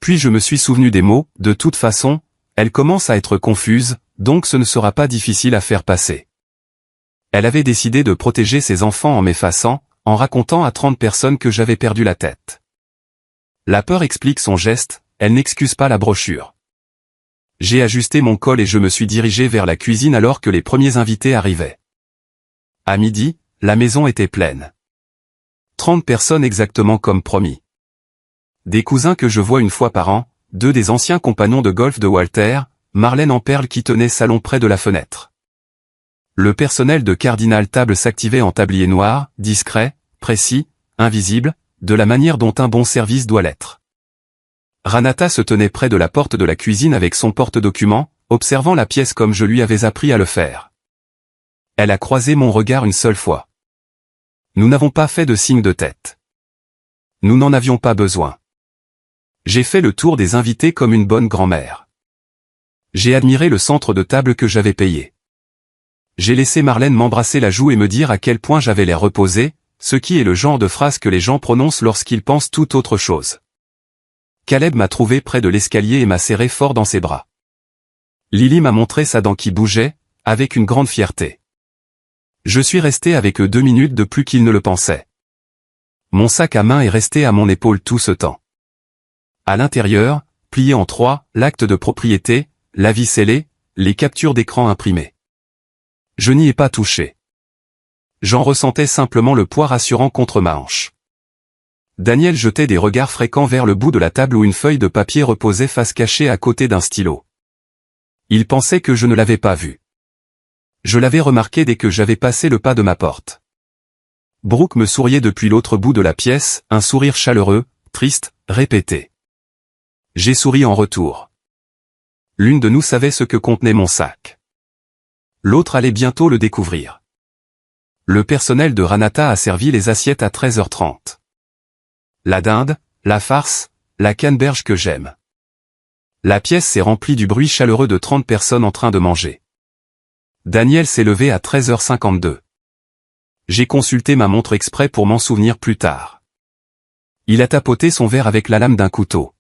Puis je me suis souvenu des mots, de toute façon, elle commence à être confuse, donc ce ne sera pas difficile à faire passer. Elle avait décidé de protéger ses enfants en m'effaçant, en racontant à 30 personnes que j'avais perdu la tête. La peur explique son geste, elle n'excuse pas la brochure. J'ai ajusté mon col et je me suis dirigé vers la cuisine alors que les premiers invités arrivaient. À midi, la maison était pleine. 30 personnes exactement comme promis. Des cousins que je vois une fois par an, 2 des anciens compagnons de golf de Walter, Marlène en perles qui tenait salon près de la fenêtre. Le personnel de Cardinal Table s'activait en tablier noir, discret, précis, invisible, de la manière dont un bon service doit l'être. Ranata se tenait près de la porte de la cuisine avec son porte-documents, observant la pièce comme je lui avais appris à le faire. Elle a croisé mon regard une seule fois. Nous n'avons pas fait de signe de tête. Nous n'en avions pas besoin. J'ai fait le tour des invités comme une bonne grand-mère. J'ai admiré le centre de table que j'avais payé. J'ai laissé Marlène m'embrasser la joue et me dire à quel point j'avais l'air reposé, ce qui est le genre de phrase que les gens prononcent lorsqu'ils pensent toute autre chose. Caleb m'a trouvé près de l'escalier et m'a serré fort dans ses bras. Lily m'a montré sa dent qui bougeait, avec une grande fierté. Je suis resté avec eux 2 minutes de plus qu'ils ne le pensaient. Mon sac à main est resté à mon épaule tout ce temps. À l'intérieur, plié en 3, l'acte de propriété, l'avis scellé, les captures d'écran imprimées. Je n'y ai pas touché. J'en ressentais simplement le poids rassurant contre ma hanche. Daniel jetait des regards fréquents vers le bout de la table où une feuille de papier reposait face cachée à côté d'un stylo. Il pensait que je ne l'avais pas vu. Je l'avais remarqué dès que j'avais passé le pas de ma porte. Brooke me souriait depuis l'autre bout de la pièce, un sourire chaleureux, triste, répété. J'ai souri en retour. L'une de nous savait ce que contenait mon sac. L'autre allait bientôt le découvrir. Le personnel de Ranata a servi les assiettes à 13h30. La dinde, la farce, la canneberge que j'aime. La pièce s'est remplie du bruit chaleureux de 30 personnes en train de manger. Daniel s'est levé à 13h52. J'ai consulté ma montre exprès pour m'en souvenir plus tard. Il a tapoté son verre avec la lame d'un couteau.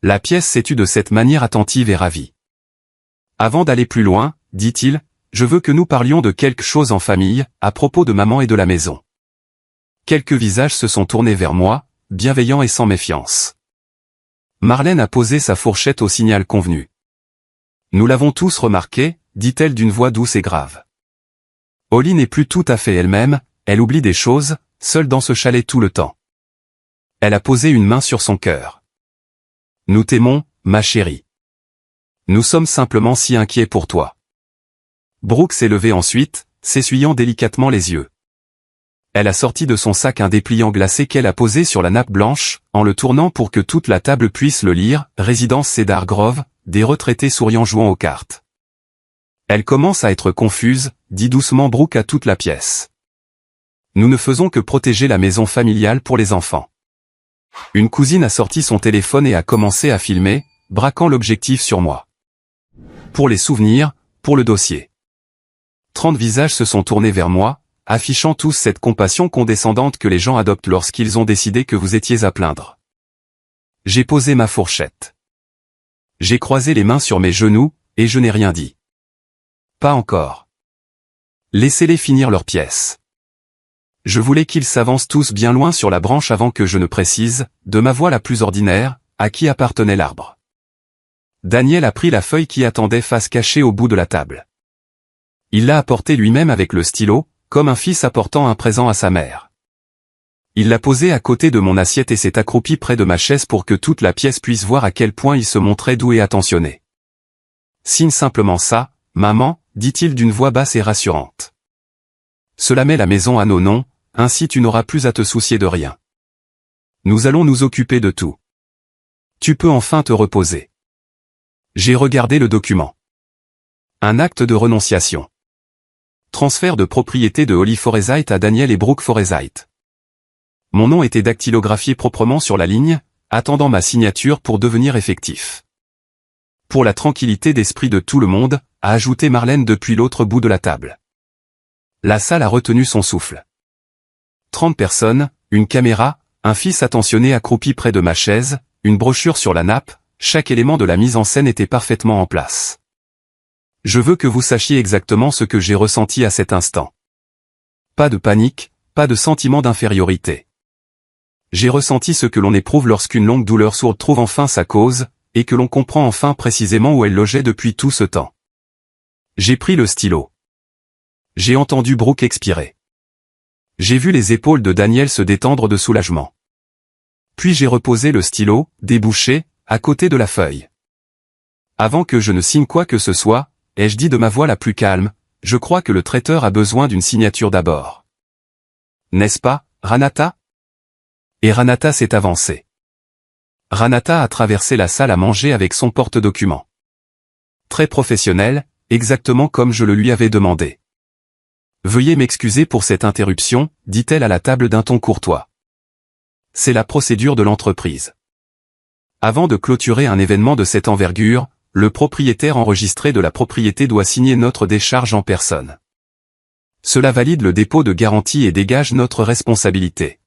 La pièce s'est tue de cette manière attentive et ravie. Avant d'aller plus loin, dit-il, je veux que nous parlions de quelque chose en famille, à propos de maman et de la maison. Quelques visages se sont tournés vers moi, bienveillants et sans méfiance. Marlène a posé sa fourchette au signal convenu. Nous l'avons tous remarqué, dit-elle d'une voix douce et grave. Holly n'est plus tout à fait elle-même, elle oublie des choses, seule dans ce chalet tout le temps. Elle a posé une main sur son cœur. Nous t'aimons, ma chérie. Nous sommes simplement si inquiets pour toi. Brooke s'est levée ensuite, s'essuyant délicatement les yeux. Elle a sorti de son sac un dépliant glacé qu'elle a posé sur la nappe blanche, en le tournant pour que toute la table puisse le lire, Résidence Cedar Grove, des retraités souriants jouant aux cartes. Elle commence à être confuse, dit doucement Brooke à toute la pièce. Nous ne faisons que protéger la maison familiale pour les enfants. Une cousine a sorti son téléphone et a commencé à filmer, braquant l'objectif sur moi. Pour les souvenirs, pour le dossier. 30 visages se sont tournés vers moi, affichant tous cette compassion condescendante que les gens adoptent lorsqu'ils ont décidé que vous étiez à plaindre. J'ai posé ma fourchette. J'ai croisé les mains sur mes genoux, et je n'ai rien dit. Pas encore. Laissez-les finir leur pièce. Je voulais qu'ils s'avancent tous bien loin sur la branche avant que je ne précise, de ma voix la plus ordinaire, à qui appartenait l'arbre. Daniel a pris la feuille qui attendait face cachée au bout de la table. Il l'a apportée lui-même avec le stylo, comme un fils apportant un présent à sa mère. Il l'a posée à côté de mon assiette et s'est accroupi près de ma chaise pour que toute la pièce puisse voir à quel point il se montrait doux et attentionné. Signe simplement ça, maman, dit-il d'une voix basse et rassurante. Cela met la maison à nos noms, ainsi tu n'auras plus à te soucier de rien. Nous allons nous occuper de tout. Tu peux enfin te reposer. J'ai regardé le document. Un acte de renonciation. Transfert de propriété de Holly Forsythe à Daniel et Brooke Forsythe. Mon nom était dactylographié proprement sur la ligne, attendant ma signature pour devenir effectif. Pour la tranquillité d'esprit de tout le monde, a ajouté Marlène depuis l'autre bout de la table. La salle a retenu son souffle. 30 personnes, une caméra, un fils attentionné accroupi près de ma chaise, une brochure sur la nappe, chaque élément de la mise en scène était parfaitement en place. Je veux que vous sachiez exactement ce que j'ai ressenti à cet instant. Pas de panique, pas de sentiment d'infériorité. J'ai ressenti ce que l'on éprouve lorsqu'une longue douleur sourde trouve enfin sa cause, et que l'on comprend enfin précisément où elle logeait depuis tout ce temps. J'ai pris le stylo. J'ai entendu Brooke expirer. J'ai vu les épaules de Daniel se détendre de soulagement. Puis j'ai reposé le stylo, débouché, à côté de la feuille. Avant que je ne signe quoi que ce soit, ai-je dit de ma voix la plus calme, je crois que le traiteur a besoin d'une signature d'abord. N'est-ce pas, Ranata? Et Ranata s'est avancée. Ranata a traversé la salle à manger avec son porte-document. Très professionnel, exactement comme je le lui avais demandé. Veuillez m'excuser pour cette interruption, dit-elle à la table d'un ton courtois. C'est la procédure de l'entreprise. Avant de clôturer un événement de cette envergure, le propriétaire enregistré de la propriété doit signer notre décharge en personne. Cela valide le dépôt de garantie et dégage notre responsabilité.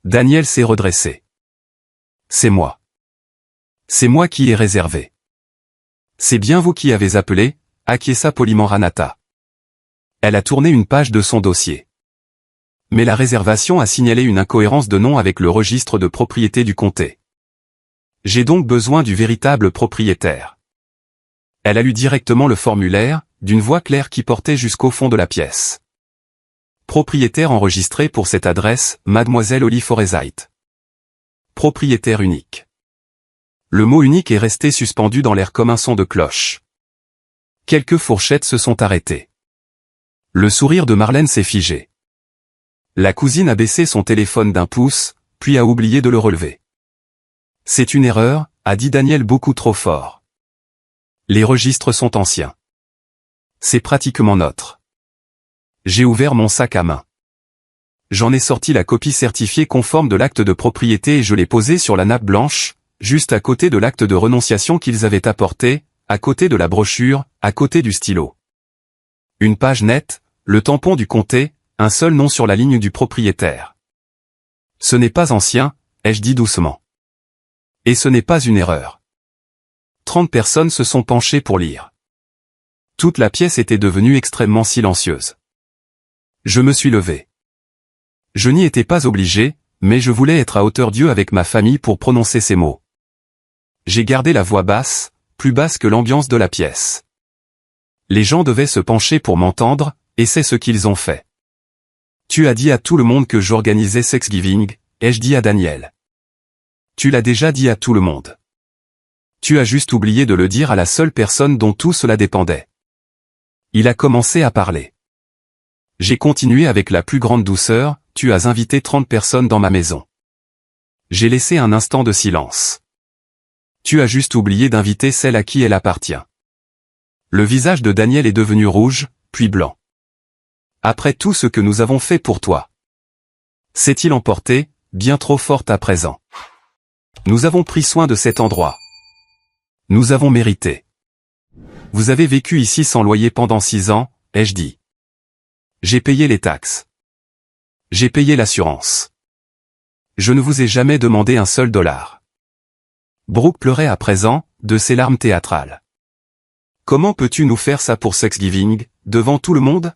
Daniel s'est redressé. C'est moi. C'est moi qui ai réservé. C'est bien vous qui avez appelé, acquiesça poliment Ranata. Elle a tourné une page de son dossier. Mais la réservation a signalé une incohérence de nom avec le registre de propriété du comté. J'ai donc besoin du véritable propriétaire. Elle a lu directement le formulaire, d'une voix claire qui portait jusqu'au fond de la pièce. Propriétaire enregistré pour cette adresse, Mademoiselle Holly Forsythe. Propriétaire unique. Le mot unique est resté suspendu dans l'air comme un son de cloche. Quelques fourchettes se sont arrêtées. Le sourire de Marlène s'est figé. La cousine a baissé son téléphone d'un pouce, puis a oublié de le relever. C'est une erreur, a dit Daniel beaucoup trop fort. Les registres sont anciens. C'est pratiquement neutre. J'ai ouvert mon sac à main. J'en ai sorti la copie certifiée conforme de l'acte de propriété et je l'ai posée sur la nappe blanche, juste à côté de l'acte de renonciation qu'ils avaient apporté, à côté de la brochure, à côté du stylo. Une page nette, le tampon du comté, un seul nom sur la ligne du propriétaire. Ce n'est pas ancien, ai-je dit doucement. Et ce n'est pas une erreur. 30 personnes se sont penchées pour lire. Toute la pièce était devenue extrêmement silencieuse. Je me suis levé. Je n'y étais pas obligé, mais je voulais être à hauteur d'yeux avec ma famille pour prononcer ces mots. J'ai gardé la voix basse, plus basse que l'ambiance de la pièce. Les gens devaient se pencher pour m'entendre, et c'est ce qu'ils ont fait. Tu as dit à tout le monde que j'organisais Thanksgiving, ai-je dit à Daniel. Tu l'as déjà dit à tout le monde. Tu as juste oublié de le dire à la seule personne dont tout cela dépendait. Il a commencé à parler. J'ai continué avec la plus grande douceur, tu as invité 30 personnes dans ma maison. J'ai laissé un instant de silence. Tu as juste oublié d'inviter celle à qui elle appartient. Le visage de Daniel est devenu rouge, puis blanc. Après tout ce que nous avons fait pour toi. S'est-il emporté, bien trop forte à présent. Nous avons pris soin de cet endroit. Nous avons mérité. Vous avez vécu ici sans loyer pendant 6 ans, ai-je dit. J'ai payé les taxes. J'ai payé l'assurance. Je ne vous ai jamais demandé un seul dollar. Brooke pleurait à présent, de ses larmes théâtrales. Comment peux-tu nous faire ça pour Thanksgiving, devant tout le monde?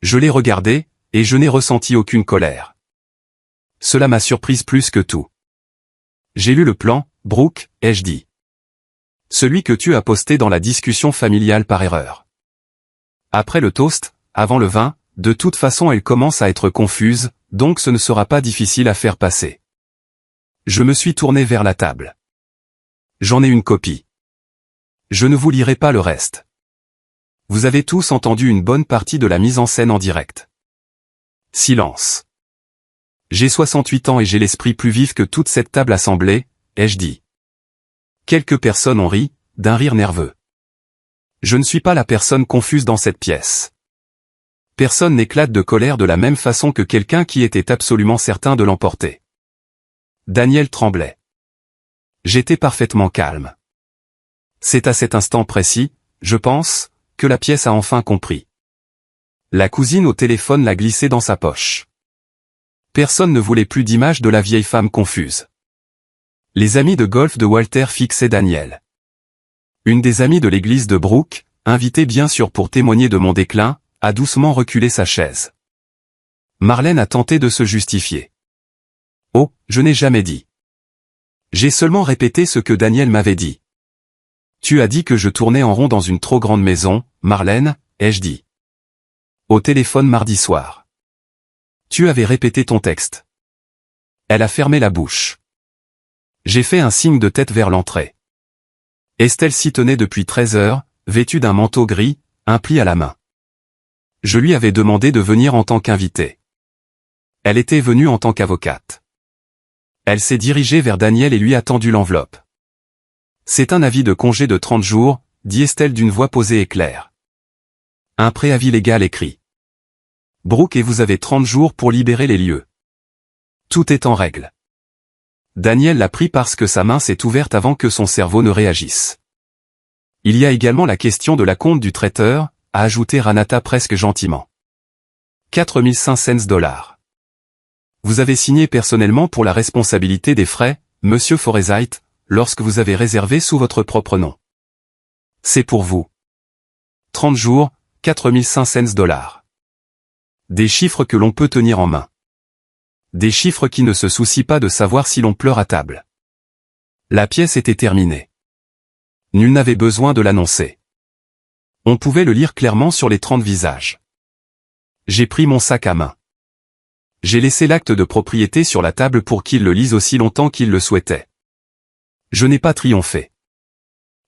Je l'ai regardé, et je n'ai ressenti aucune colère. Cela m'a surprise plus que tout. J'ai lu le plan, Brooke, ai-je dit. Celui que tu as posté dans la discussion familiale par erreur. Après le toast, avant le vin, de toute façon elle commence à être confuse, donc ce ne sera pas difficile à faire passer. Je me suis tourné vers la table. J'en ai une copie. Je ne vous lirai pas le reste. Vous avez tous entendu une bonne partie de la mise en scène en direct. Silence. J'ai 68 ans et j'ai l'esprit plus vif que toute cette table assemblée, ai-je dit. Quelques personnes ont ri, d'un rire nerveux. Je ne suis pas la personne confuse dans cette pièce. Personne n'éclate de colère de la même façon que quelqu'un qui était absolument certain de l'emporter. Daniel tremblait. J'étais parfaitement calme. C'est à cet instant précis, je pense, que la pièce a enfin compris. La cousine au téléphone l'a glissé dans sa poche. Personne ne voulait plus d'image de la vieille femme confuse. Les amis de golf de Walter fixaient Daniel. Une des amies de l'église de Brooke, invitée bien sûr pour témoigner de mon déclin, a doucement reculé sa chaise. Marlène a tenté de se justifier. Oh, je n'ai jamais dit. J'ai seulement répété ce que Daniel m'avait dit. Tu as dit que je tournais en rond dans une trop grande maison, Marlène, ai-je dit. Au téléphone mardi soir. Tu avais répété ton texte. Elle a fermé la bouche. J'ai fait un signe de tête vers l'entrée. Estelle s'y tenait depuis 13 heures, vêtue d'un manteau gris, un pli à la main. Je lui avais demandé de venir en tant qu'invitée. Elle était venue en tant qu'avocate. Elle s'est dirigée vers Daniel et lui a tendu l'enveloppe. C'est un avis de congé de 30 jours, dit Estelle d'une voix posée et claire. Un préavis légal écrit. Brooke et vous avez 30 jours pour libérer les lieux. Tout est en règle. Daniel l'a pris parce que sa main s'est ouverte avant que son cerveau ne réagisse. Il y a également la question de la compte du traiteur, a ajouté Ranata presque gentiment. 4500 $. Vous avez signé personnellement pour la responsabilité des frais, Monsieur Forsythe, lorsque vous avez réservé sous votre propre nom. C'est pour vous. 30 jours, 4500 $. Des chiffres que l'on peut tenir en main. Des chiffres qui ne se soucient pas de savoir si l'on pleure à table. La pièce était terminée. Nul n'avait besoin de l'annoncer. On pouvait le lire clairement sur les 30 visages. J'ai pris mon sac à main. J'ai laissé l'acte de propriété sur la table pour qu'il le lise aussi longtemps qu'il le souhaitait. Je n'ai pas triomphé.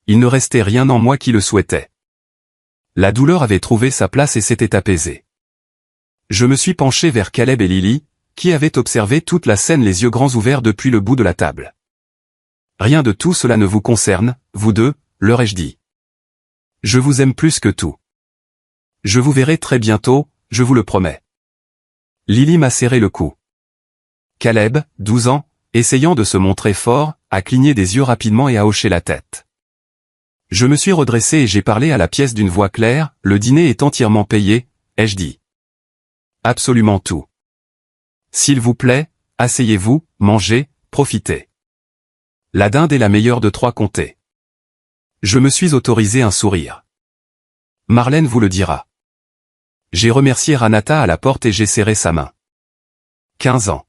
Il ne restait rien en moi qui le souhaitait. La douleur avait trouvé sa place et s'était apaisée. Je me suis penché vers Caleb et Lily, qui avaient observé toute la scène les yeux grands ouverts depuis le bout de la table. Rien de tout cela ne vous concerne, vous deux, leur ai-je dit. Je vous aime plus que tout. Je vous verrai très bientôt, je vous le promets. Lily m'a serré le cou. Caleb, 12 ans, essayant de se montrer fort, a cligné des yeux rapidement et a hoché la tête. Je me suis redressé et j'ai parlé à la pièce d'une voix claire, le dîner est entièrement payé, ai-je dit. Absolument tout. S'il vous plaît, asseyez-vous, mangez, profitez. La dinde est la meilleure de 3 comtés. Je me suis autorisé un sourire. Marlène vous le dira. J'ai remercié Ranata à la porte et j'ai serré sa main. 15 ans.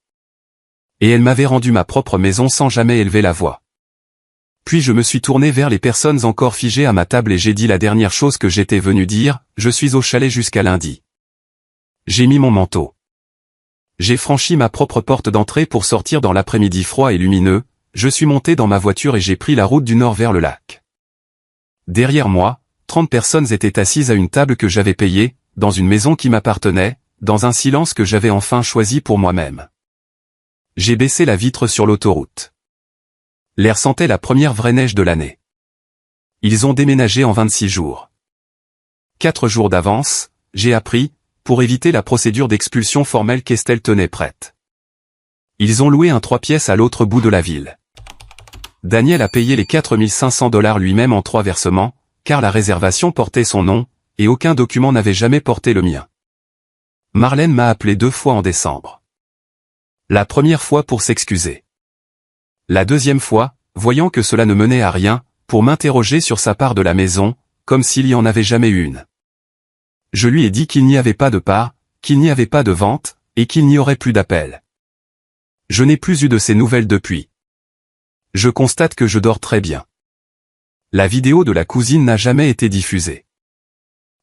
Et elle m'avait rendu ma propre maison sans jamais élever la voix. Puis je me suis tourné vers les personnes encore figées à ma table et j'ai dit la dernière chose que j'étais venu dire, je suis au chalet jusqu'à lundi. J'ai mis mon manteau. J'ai franchi ma propre porte d'entrée pour sortir dans l'après-midi froid et lumineux, je suis monté dans ma voiture et j'ai pris la route du nord vers le lac. Derrière moi, 30 personnes étaient assises à une table que j'avais payée, dans une maison qui m'appartenait, dans un silence que j'avais enfin choisi pour moi-même. J'ai baissé la vitre sur l'autoroute. L'air sentait la première vraie neige de l'année. Ils ont déménagé en 26 jours. 4 jours d'avance, j'ai appris, pour éviter la procédure d'expulsion formelle qu'Estelle tenait prête. Ils ont loué un 3 pièces à l'autre bout de la ville. Daniel a payé les $4 500 lui-même en 3 versements, car la réservation portait son nom, et aucun document n'avait jamais porté le mien. Marlène m'a appelé 2 fois en décembre. La première fois pour s'excuser. La deuxième fois, voyant que cela ne menait à rien, pour m'interroger sur sa part de la maison, comme s'il y en avait jamais eu une. Je lui ai dit qu'il n'y avait pas de part, qu'il n'y avait pas de vente, et qu'il n'y aurait plus d'appel. Je n'ai plus eu de ces nouvelles depuis. Je constate que je dors très bien. La vidéo de la cousine n'a jamais été diffusée.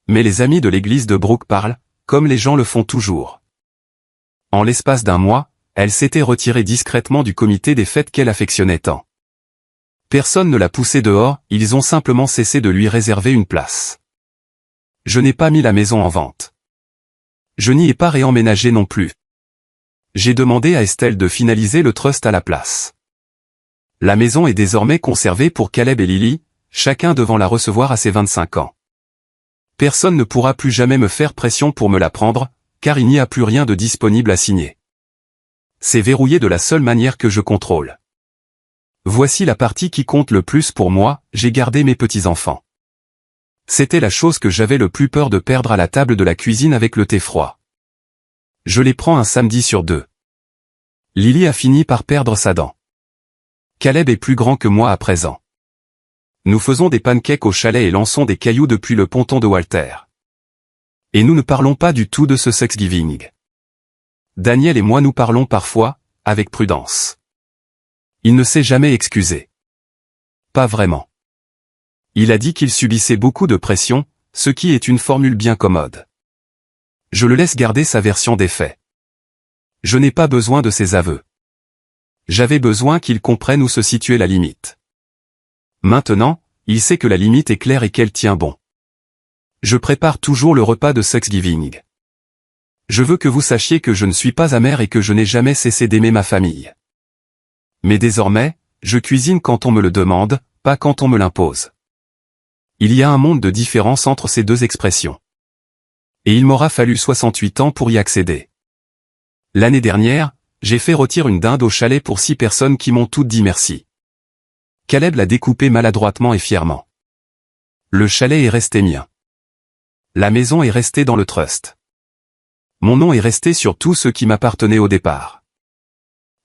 Mais les amis de l'église de Brooke parlent, comme les gens le font toujours. En l'espace d'un mois, elle s'était retirée discrètement du comité des fêtes qu'elle affectionnait tant. Personne ne l'a poussée dehors, ils ont simplement cessé de lui réserver une place. Je n'ai pas mis la maison en vente. Je n'y ai pas réemménagé non plus. J'ai demandé à Estelle de finaliser le trust à la place. La maison est désormais conservée pour Caleb et Lily, chacun devant la recevoir à ses 25 ans. Personne ne pourra plus jamais me faire pression pour me la prendre, car il n'y a plus rien de disponible à signer. C'est verrouillé de la seule manière que je contrôle. Voici la partie qui compte le plus pour moi, j'ai gardé mes petits-enfants. C'était la chose que j'avais le plus peur de perdre à la table de la cuisine avec le thé froid. Je les prends un samedi sur 2. Lily a fini par perdre sa dent. Caleb est plus grand que moi à présent. Nous faisons des pancakes au chalet et lançons des cailloux depuis le ponton de Walter. Et nous ne parlons pas du tout de ce Thanksgiving. Daniel et moi nous parlons parfois, avec prudence. Il ne s'est jamais excusé. Pas vraiment. Il a dit qu'il subissait beaucoup de pression, ce qui est une formule bien commode. Je le laisse garder sa version des faits. Je n'ai pas besoin de ses aveux. J'avais besoin qu'il comprenne où se situait la limite. Maintenant, il sait que la limite est claire et qu'elle tient bon. Je prépare toujours le repas de Thanksgiving. Je veux que vous sachiez que je ne suis pas amer et que je n'ai jamais cessé d'aimer ma famille. Mais désormais, je cuisine quand on me le demande, pas quand on me l'impose. Il y a un monde de différence entre ces deux expressions. Et il m'aura fallu 68 ans pour y accéder. L'année dernière, j'ai fait rôtir une dinde au chalet pour 6 personnes qui m'ont toutes dit merci. Caleb l'a découpée maladroitement et fièrement. Le chalet est resté mien. La maison est restée dans le trust. Mon nom est resté sur tout ce qui m'appartenait au départ.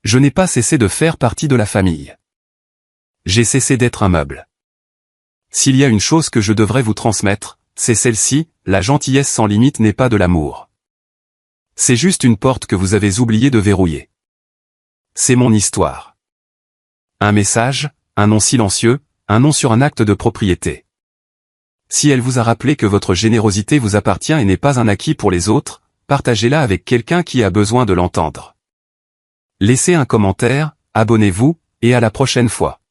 Je n'ai pas cessé de faire partie de la famille. J'ai cessé d'être un meuble. S'il y a une chose que je devrais vous transmettre, c'est celle-ci, la gentillesse sans limite n'est pas de l'amour. C'est juste une porte que vous avez oublié de verrouiller. C'est mon histoire. Un message, un nom silencieux, un nom sur un acte de propriété. Si elle vous a rappelé que votre générosité vous appartient et n'est pas un acquis pour les autres, partagez-la avec quelqu'un qui a besoin de l'entendre. Laissez un commentaire, abonnez-vous, et à la prochaine fois.